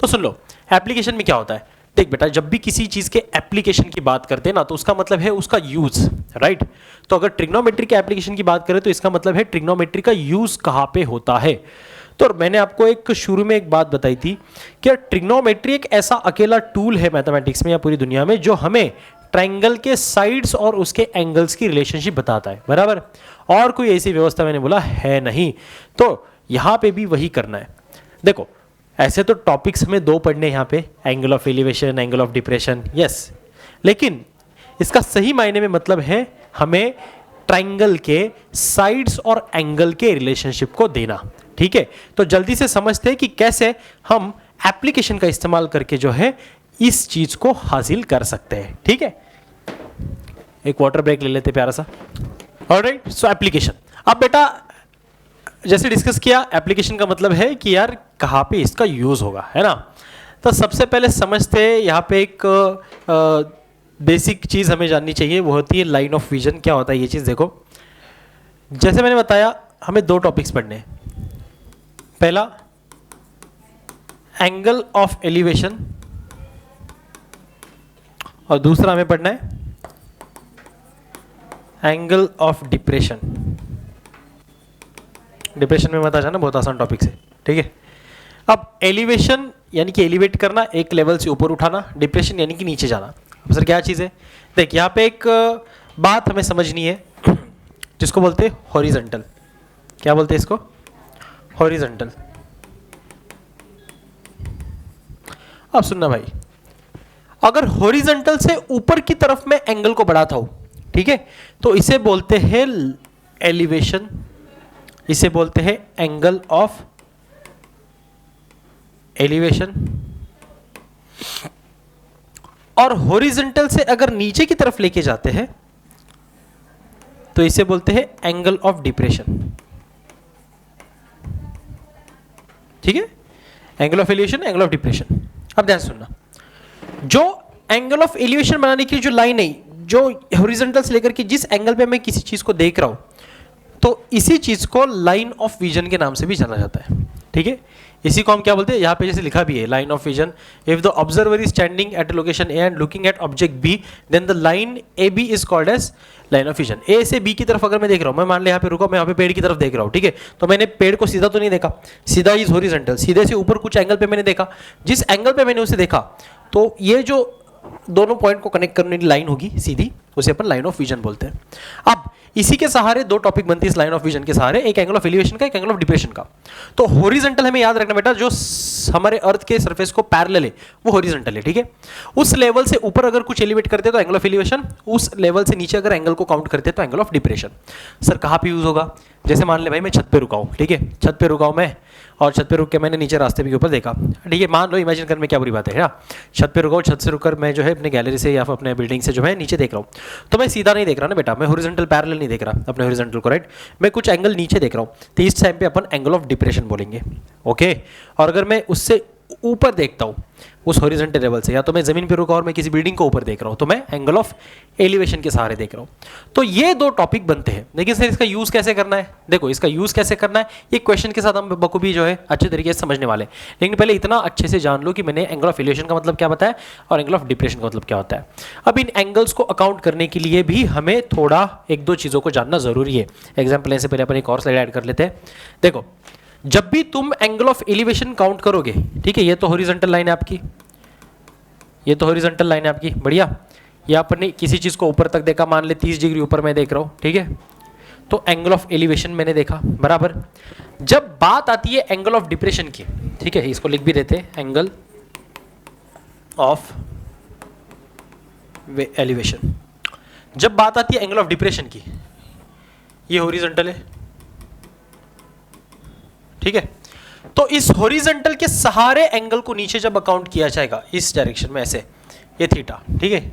तो सुन लो, एप्लीकेशन में क्या होता है। देख बेटा, जब भी किसी चीज़ के एप्लीकेशन की बात करते हैं ना, तो उसका मतलब है उसका यूज, राइट। तो अगर ट्रिग्नोमेट्री के एप्लीकेशन की बात करें तो इसका मतलब है ट्रिग्नोमेट्री का यूज कहाँ पे होता है। तो मैंने आपको एक शुरू में एक बात बताई थी कि ट्रिग्नोमेट्री एक ऐसा अकेला टूल है मैथमेटिक्स में या पूरी दुनिया में जो हमें ट्रायंगल के साइड्स और उसके एंगल्स की रिलेशनशिप बताता है, बराबर। और कोई ऐसी व्यवस्था मैंने बोला है नहीं। तो यहाँ पे भी वही करना है। देखो, ऐसे तो टॉपिक्स हमें 2 पढ़ने यहाँ पे, angle of elevation, angle of depression, yes, लेकिन इसका सही मायने में मतलब है हमें ट्रायंगल के साइड्स और एंगल के रिलेशनशिप को देना, ठीक है। तो जल्दी से समझते हैं कि कैसे हम एप्लीकेशन का इस्तेमाल करके जो है इस चीज को हासिल कर सकते हैं, ठीक है। एक वाटर ब्रेक ले लेते प्यारा सा। ऑलराइट, सो एप्लीकेशन। अब बेटा जैसे डिस्कस किया, एप्लीकेशन का मतलब है कि यार कहाँ पे इसका यूज होगा, है ना। तो सबसे पहले समझते हैं, यहाँ पे एक बेसिक चीज हमें जाननी चाहिए, वो होती है लाइन ऑफ विजन। क्या होता है ये चीज? देखो, जैसे मैंने बताया हमें दो टॉपिक्स पढ़ने हैं। पहला एंगल ऑफ एलिवेशन और दूसरा हमें पढ़ना है एंगल ऑफ डिप्रेशन। डिप्रेशन में मत आ जाना, बहुत आसान टॉपिक है, ठीक है। अब एलिवेशन यानी कि एलिवेट करना, एक लेवल से ऊपर उठाना, डिप्रेशन यानी कि नीचे जाना। अब सर क्या चीज़ है? देख यहाँ पे एक बात हमें समझनी है जिसको बोलते हैं हॉरिजॉन्टल। क्या बोलते हैं इसको? हॉरिजॉन्टल। अब सुनना भाई, अगर हॉरिजॉन्टल से ऊपर की तरफ मैं एंगल को बढ़ाता हूं, ठीक है, तो इसे बोलते हैं एलिवेशन, इसे बोलते हैं एंगल ऑफ एलिवेशन। और हॉरिजॉन्टल से अगर नीचे की तरफ लेके जाते हैं तो इसे बोलते हैं एंगल ऑफ डिप्रेशन, ठीक है। Angle of elevation, angle of depression. अब ध्यान सुनना, जो एंगल ऑफ एलिवेशन बनाने की जो लाइन है, जो हॉरिजॉन्टल से लेकर के जिस एंगल पे मैं किसी चीज को देख रहा हूं, तो इसी चीज को लाइन ऑफ विजन के नाम से भी जाना जाता है, ठीक है। इसी को हम क्या बोलते हैं? यहाँ पे जैसे लिखा भी है, line of vision. If the observer is standing at location A and looking at object B, then the line A B is called as line of vision. A से बी की तरफ अगर मैं देख रहा हूँ, मैं मान लिया यहाँ पे रुका, मैं यहाँ पे पेड़ की तरफ देख रहा हूँ, ठीक है, तो मैंने पेड़ को सीधा तो नहीं देखा, सीधा इज हॉरिजॉन्टल, सीधे से ऊपर कुछ एंगल पे मैंने देखा, जिस एंगल पे मैंने उसे देखा, तो ये जो दोनों पॉइंट को कनेक्ट करने की लाइन होगी सीधी, उसे अपन लाइन ऑफ विजन बोलते हैं। अब इसी के सहारे दो टॉपिक बनती है इस लाइन ऑफ विजन के सहारे, एक एंगल ऑफ एलिवेशन का, एक एंगल ऑफ डिप्रेशन का। तो हॉरिजॉन्टल हमें याद रखना बेटा, जो हमारे अर्थ के सरफेस को पैरेलल है वो हॉरिजॉन्टल है, ठीक है। उस लेवल से ऊपर अगर कुछ एलिवेट करते हैं तो एंगल ऑफ एलिवेशन, उस लेवल से नीचे अगर एंगल को काउंट करते हैं तो एंगल ऑफ डिप्रेशन। सर कहाँ पे यूज होगा? जैसे मान ले भाई मैं छत पे रुका हूँ, ठीक है, छत पे रुका हूँ मैं, और छत पे रुक के मैंने नीचे रास्ते के ऊपर देखा, ठीक है, मान लो, इमेजिन कर में क्या बुरी बात है ना, छत पे रुका हूँ, छत से रुककर मैं जो है अपने गैलरी से या फिर अपने बिल्डिंग से जो है नीचे देख रहा हूँ, तो मैं सीधा नहीं देख रहा ना बेटा, मैं हॉरिजॉन्टल पैरेलल नहीं देख रहा अपने हॉरिजॉन्टल को, राइट, मैं कुछ एंगल नीचे देख रहा हूँ, तो इस टाइम पे अपन एंगल ऑफ डिप्रेशन बोलेंगे, ओके। और अगर मैं उससे ऊपर देखता हूँ उस हॉरिजॉन्टल लेवल से, या तो मैं जमीन पे रुका और मैं किसी बिल्डिंग को ऊपर देख रहा हूँ, तो मैं एंगल ऑफ एलिवेशन के सहारे देख रहा हूँ। तो ये दो टॉपिक बनते हैं। लेकिन सर इसका यूज कैसे करना है? देखो इसका यूज कैसे करना है, ये क्वेश्चन के साथ हम बखूबी जो है अच्छे तरीके से समझने वाले, लेकिन पहले इतना अच्छे से जान लो कि मैंने एंगल ऑफ एलिवेशन का मतलब क्या बताया और एंगल ऑफ डिप्रेशन का मतलब क्या होता है। अब इन एंगल्स को अकाउंट करने के लिए भी हमें थोड़ा एक दो चीज़ों को जानना जरूरी है। एग्जाम्पल लेने से पहले अपन एक और स्लाइड ऐड कर लेते हैं। देखो जब भी तुम एंगल ऑफ एलिवेशन काउंट करोगे, ठीक है, ये तो हॉरिजॉन्टल लाइन है आपकी, ये तो हॉरिजॉन्टल लाइन है आपकी, बढ़िया। ये आपने किसी चीज़ को ऊपर तक देखा, मान ले 30 डिग्री ऊपर मैं देख रहा हूँ, ठीक है, तो एंगल ऑफ एलिवेशन मैंने देखा, बराबर। जब बात आती है एंगल ऑफ डिप्रेशन की, ठीक है, इसको लिख भी देते हैं, एंगल ऑफ एलिवेशन। जब बात आती है एंगल ऑफ डिप्रेशन की, ये हॉरिजॉन्टल है, ठीक है, तो इस हॉरिजॉन्टल के सहारे एंगल को नीचे जब अकाउंट किया जाएगा इस डायरेक्शन में, ऐसे, ये थीटा, ठीक है,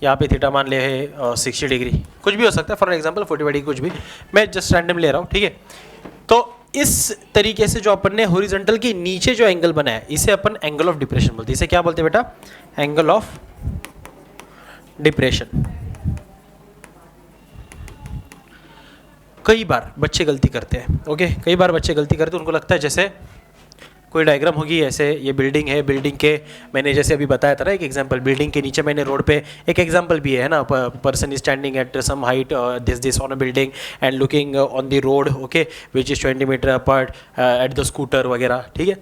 यहाँ पे थीटा मान ले है 60 डिग्री, कुछ भी हो सकता है, फॉर एग्जांपल 45 डिग्री, कुछ भी, मैं जस्ट रैंडम ले रहा हूँ, ठीक है। तो इस तरीके से जो अपन ने हॉरिजॉन्टल के नीचे जो एंगल बनाया है, इसे अपन एंगल ऑफ डिप्रेशन बोलते हैं। इसे क्या बोलते हैं बेटा? Angle of depression. कई बार बच्चे गलती करते हैं, ओके, कई बार बच्चे गलती करते हैं, उनको लगता है जैसे कोई डायग्राम होगी, ऐसे ये बिल्डिंग है, बिल्डिंग के मैंने जैसे अभी बताया था ना एक एग्जांपल, बिल्डिंग के नीचे मैंने रोड पे एक एग्जांपल भी है ना, person is standing at some height this on a building and looking on the road, okay, which is 20 meter apart at the scooter वगैरह, ठीक है।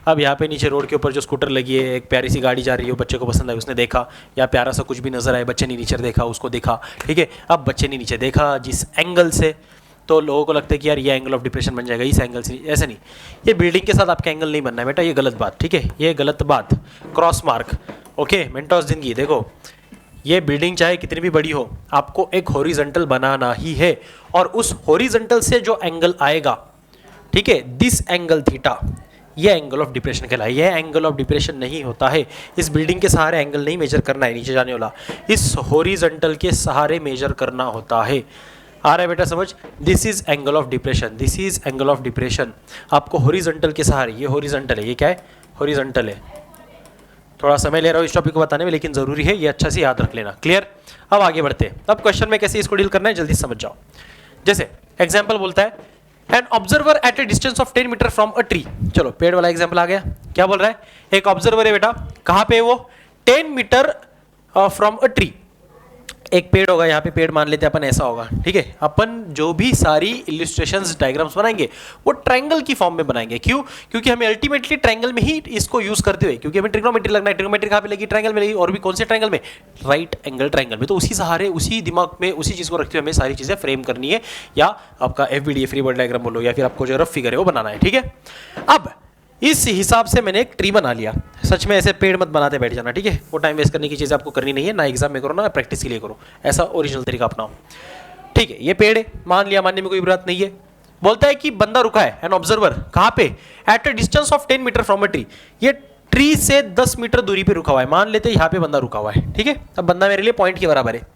अब यहाँ पे नीचे रोड के ऊपर जो स्कूटर लगी है, एक प्यारी सी गाड़ी जा रही है, बच्चे को पसंद आई, उसने देखा, या प्यारा सा कुछ भी नजर आए, बच्चे ने नीचे देखा, उसको देखा, ठीक है। अब बच्चे ने नीचे देखा जिस एंगल से, तो लोगों को लगता है कि यार ये एंगल ऑफ डिप्रेशन बन जाएगा इस एंगल से, ऐसा नहीं, ये बिल्डिंग के साथ आपका एंगल नहीं बनना है बेटा, ये गलत बात, ठीक है, ये गलत बात, क्रॉस मार्क, ओके। मेंटोस जिंदगी, देखो ये बिल्डिंग चाहे कितनी भी बड़ी हो, आपको एक हॉरिजॉन्टल बनाना ही है, और उस हॉरिजॉन्टल से जो एंगल आएगा, ठीक है, दिस एंगल थीटा, ये एंगल ऑफ डिप्रेशन कहलाए। ये एंगल ऑफ डिप्रेशन नहीं होता है, इस बिल्डिंग के सहारे एंगल नहीं मेजर करना है नीचे जाने वाला, इस हॉरिजॉन्टल के सहारे मेजर करना होता है। आ रहा है बेटा समझ? This is angle of depression, this is angle of depression. आपको हॉरिजॉन्टल के सहारे, ये हॉरिजॉन्टल है, ये क्या है? हॉरिजॉन्टल है। थोड़ा समय ले रहा हूँ इस टॉपिक को बताने में, लेकिन जरूरी है, ये अच्छा से याद रख लेना, क्लियर। अब आगे बढ़ते हैं। अब क्वेश्चन में कैसे इसको डील करना है जल्दी समझ जाओ। जैसे एग्जाम्पल बोलता है an observer at a distance of 10 meter from a tree. चलो पेड़ वाला एग्जांपल आ गया। क्या बोल रहा है, एक ऑब्जर्वर है बेटा, कहां पे है वो, 10 मीटर फ्रॉम अ ट्री। एक पेड़ होगा, यहाँ पे पेड़ मान लेते हैं अपन, ऐसा होगा, ठीक है। अपन जो भी सारी इलिस्ट्रेशंस डायग्राम्स बनाएंगे वो ट्रायंगल की फॉर्म में बनाएंगे। क्यों, क्योंकि हमें अल्टीमेटली ट्रायंगल में ही इसको यूज करते हुए, क्योंकि हमें ट्रिग्नोमेट्री लगना है। ट्रिग्नोमेट्री कहाँ पे लगी, ट्रायंगल में लगी, और भी कौन से ट्रायंगल में, राइट एंगल ट्रायंगल में। तो उसी सहारे, उसी दिमाग में, उसी चीज को रखते हुए हमें सारी चीजें फ्रेम करनी है, या आपका FBDA फ्री बॉडी डायग्राम बोलो, या फिर आपको जो रफ फिगर है वो बनाना है, ठीक है। अब इस हिसाब से मैंने एक ट्री बना लिया। सच में ऐसे पेड़ मत बनाते बैठ जाना, ठीक है। वो टाइम वेस्ट करने की चीज़ आपको करनी नहीं है, ना एग्जाम में करो ना प्रैक्टिस के लिए करो, ऐसा ओरिजिनल तरीका अपनाओ, ठीक है। ये पेड़ है, मान लिया, मानने में कोई बात नहीं है। बोलता है कि बंदा रुका है, एन ऑब्जर्वर, कहाँ पे, at a distance of 10 meter from a tree. ये ट्री से 10 मीटर दूरी पे रुका हुआ है, मान लेते हैं यहाँ पे बंदा रुका हुआ है, ठीक है। अब बंदा मेरे लिए पॉइंट के बराबर है,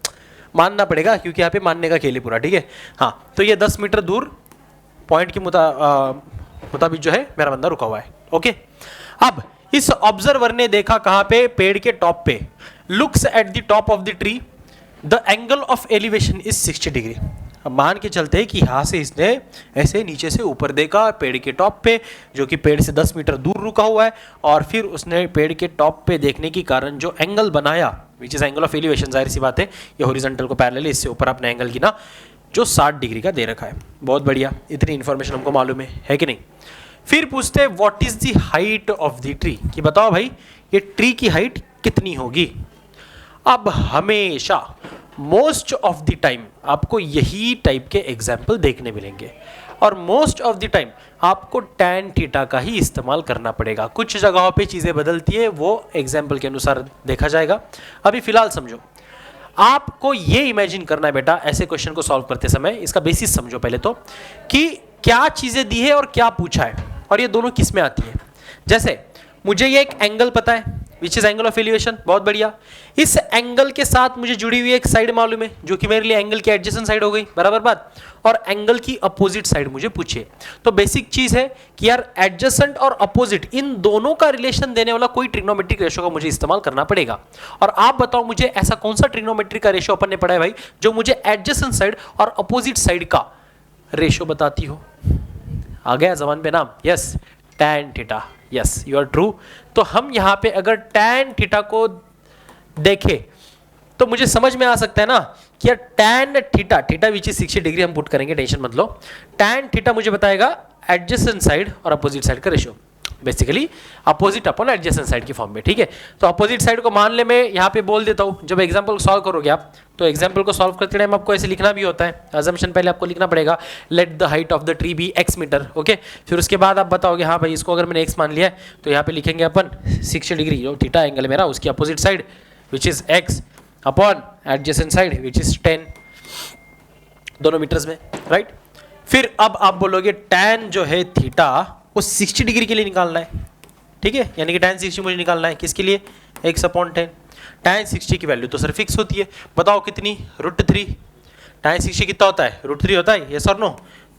मानना पड़ेगा क्योंकि यहाँ पे मानने का खेल है पूरा, ठीक है। हाँ, तो ये 10 मीटर दूर पॉइंट के मुताबिक जो है मेरा बंदा रुका हुआ है, ओके। अब इस ऑब्जर्वर ने देखा कहां पे, पेड़ के टॉप पे, looks at the top of the tree, the angle of elevation is 60 degree. अब मान के चलते हैं कि यहां से इसने ऐसे नीचे से ऊपर देखा पेड़ के टॉप पे, जो कि पेड़ से 10 मीटर दूर रुका हुआ है, और फिर उसने पेड़ के टॉप पे देखने के कारण जो एंगल बनाया, which is angle of elevation, जाहिर सी बात है ये हॉरिजॉन्टल को पैरेलल है, इससे ऊपर आपने एंगल की ना जो 60 डिग्री का दे रखा है। बहुत बढ़िया, इतनी इंफॉर्मेशन हमको मालूम है कि नहीं। फिर पूछते हैं what is the height of the tree, कि बताओ भाई ये ट्री की हाइट कितनी होगी। अब हमेशा मोस्ट ऑफ द टाइम आपको यही टाइप के एग्जाम्पल देखने मिलेंगे, और मोस्ट ऑफ द टाइम आपको tan थीटा का ही इस्तेमाल करना पड़ेगा। कुछ जगहों पे चीज़ें बदलती है, वो एग्जाम्पल के अनुसार देखा जाएगा। अभी फिलहाल समझो, आपको ये इमेजिन करना है बेटा, ऐसे क्वेश्चन को सॉल्व करते समय इसका बेसिस समझो पहले तो, कि क्या चीज़ें दी है और क्या पूछा है, और ये दोनों किस में आती है। जैसे मुझे ये एक एंगल पता है, which is angle of elevation, बहुत बढ़िया। इस एंगल के साथ मुझे जुड़ी हुई एक साइड मालूम है, जो कि मेरे लिए एंगल की एडजेसेंट साइड हो गई, बराबर बात, और एंगल की अपोजिट साइड मुझे पूछे। तो बेसिक चीज है कि यार एडजेसेंट और अपोजिट इन दोनों का रिलेशन देने वाला कोई ट्रिग्नोमेट्रिक रेशियो का मुझे इस्तेमाल करना पड़ेगा। और आप बताओ मुझे ऐसा कौन सा ट्रिग्नोमेट्रिक का रेशियो अपन ने पढ़ा है भाई, जो मुझे एडजेसेंट साइड और अपोजिट साइड का रेशियो बताती हो। आ गया जबान पे नाम, yes, tan theta, yes you are true. तो हम यहाँ पे अगर tan थीटा को देखें तो मुझे समझ में आ सकता है ना कि यार tan theta, theta which is 60 degree हम पुट करेंगे, टेंशन मत लो। tan थीटा मुझे बताएगा एडजेसेंट साइड और अपोजिट साइड का ratio, basically opposite upon adjacent side की फॉर्म में, ठीक है। तो अपोजिट साइड को मान ले मैं यहाँ पे बोल देता हूँ। जब एग्जांपल सॉल्व करोगे आप, तो एग्जांपल को सॉल्व करते टाइम आपको ऐसे लिखना भी होता है, अजम्पशन पहले आपको लिखना पड़ेगा, let the height of the tree be x meter, okay. फिर उसके बाद आप बताओगे हाँ भाई इसको अगर मैंने x मान लिया है, तो यहाँ पे लिखेंगे अपन 60 डिग्री, जो थीटा एंगल मेरा, उसकी opposite side which is x upon adjacent side which is 10, दोनों मीटर्स में, राइट। फिर अब आप बोलोगे tan जो है थीटा वो 60 डिग्री के लिए निकालना है, ठीक है, यानी कि tan 60 मुझे निकालना है, किसके लिए, x अपॉन 10। tan 60 की वैल्यू तो सर फिक्स होती है, बताओ कितनी, √3। tan 60 कितना होता है, √3 होता है, यस और नो।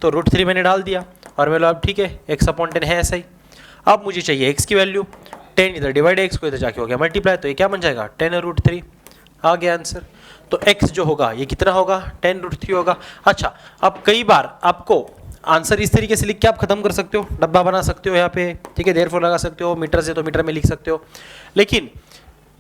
तो √3 मैंने डाल दिया, और मैं अब ठीक है x अपॉन 10 है ऐसा ही। अब मुझे चाहिए x की वैल्यू, 10 इधर डिवाइड x को इधर जाके हो गया मल्टीप्लाई, तो ये क्या बन जाएगा 10√3, आ गया आंसर। तो x जो होगा ये कितना होगा, 10√3 होगा। अच्छा, अब कई बार आपको आंसर इस तरीके से लिख के आप खत्म कर सकते हो, डब्बा बना सकते हो यहाँ पे, ठीक है, देयरफॉर लगा सकते हो, मीटर से तो मीटर में लिख सकते हो। लेकिन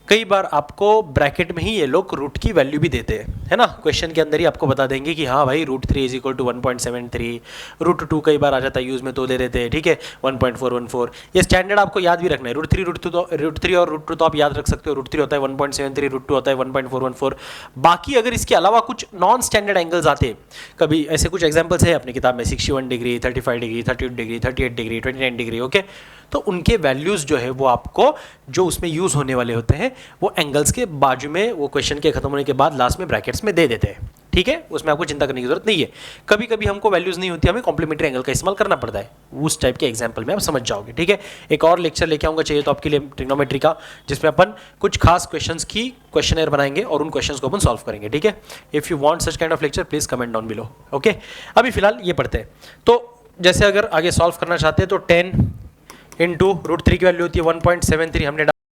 कई बार आपको ब्रैकेट में ही ये लोग रूट की वैल्यू भी देते हैं, है ना। क्वेश्चन के अंदर ही आपको बता देंगे कि हाँ भाई √3 इज इक्वल टू 1.73, √2 कई बार आ जाता है यूज में तो दे देते हैं, ठीक है, 1.414। ये स्टैंडर्ड आपको याद भी रखना है। √3 और √2 तो आप याद रख सकते हो, √3 होता है 1.73, √2 होता है 1.414। बाकी अगर इसके अलावा कुछ नॉन स्टैंडर्ड एंगल्स आते हैं, कभी ऐसे कुछ एग्जाम्पल्स है अपनी किताब में, 61 degree, 35 degree, 38 degree, 38 degree, 29 degree, okay. तो उनके वैल्यूज़ जो है वो आपको जो उसमें यूज़ होने वाले होते हैं वो एंगल्स के बाजू में, वो क्वेश्चन के खत्म होने के बाद लास्ट में ब्रैकेट्स में दे देते हैं, ठीक है। उसमें आपको चिंता करने की जरूरत नहीं है। कभी कभी हमको वैल्यूज़ नहीं होती, हमें कॉम्प्लीमेंट्री एंगल का इस्तेमाल करना पड़ता है, उस टाइप के एग्जाम्पल में आप समझ जाओगे, ठीक है। एक और लेक्चर लेके आऊँगा चाहिए तो आपके लिए ट्रिग्नोमेट्री का, जिसमें अपन कुछ खास क्वेश्चंस की क्वेश्चनर बनाएंगे और उन क्वेश्चंस को अपन सॉल्व करेंगे, ठीक है। If you want such kind of lecture please comment down below, okay. अभी फिलहाल ये पढ़ते हैं। तो जैसे अगर आगे सॉल्व करना चाहते हैं तो 10 × √3 की वैल्यू होती है 1.73, हमने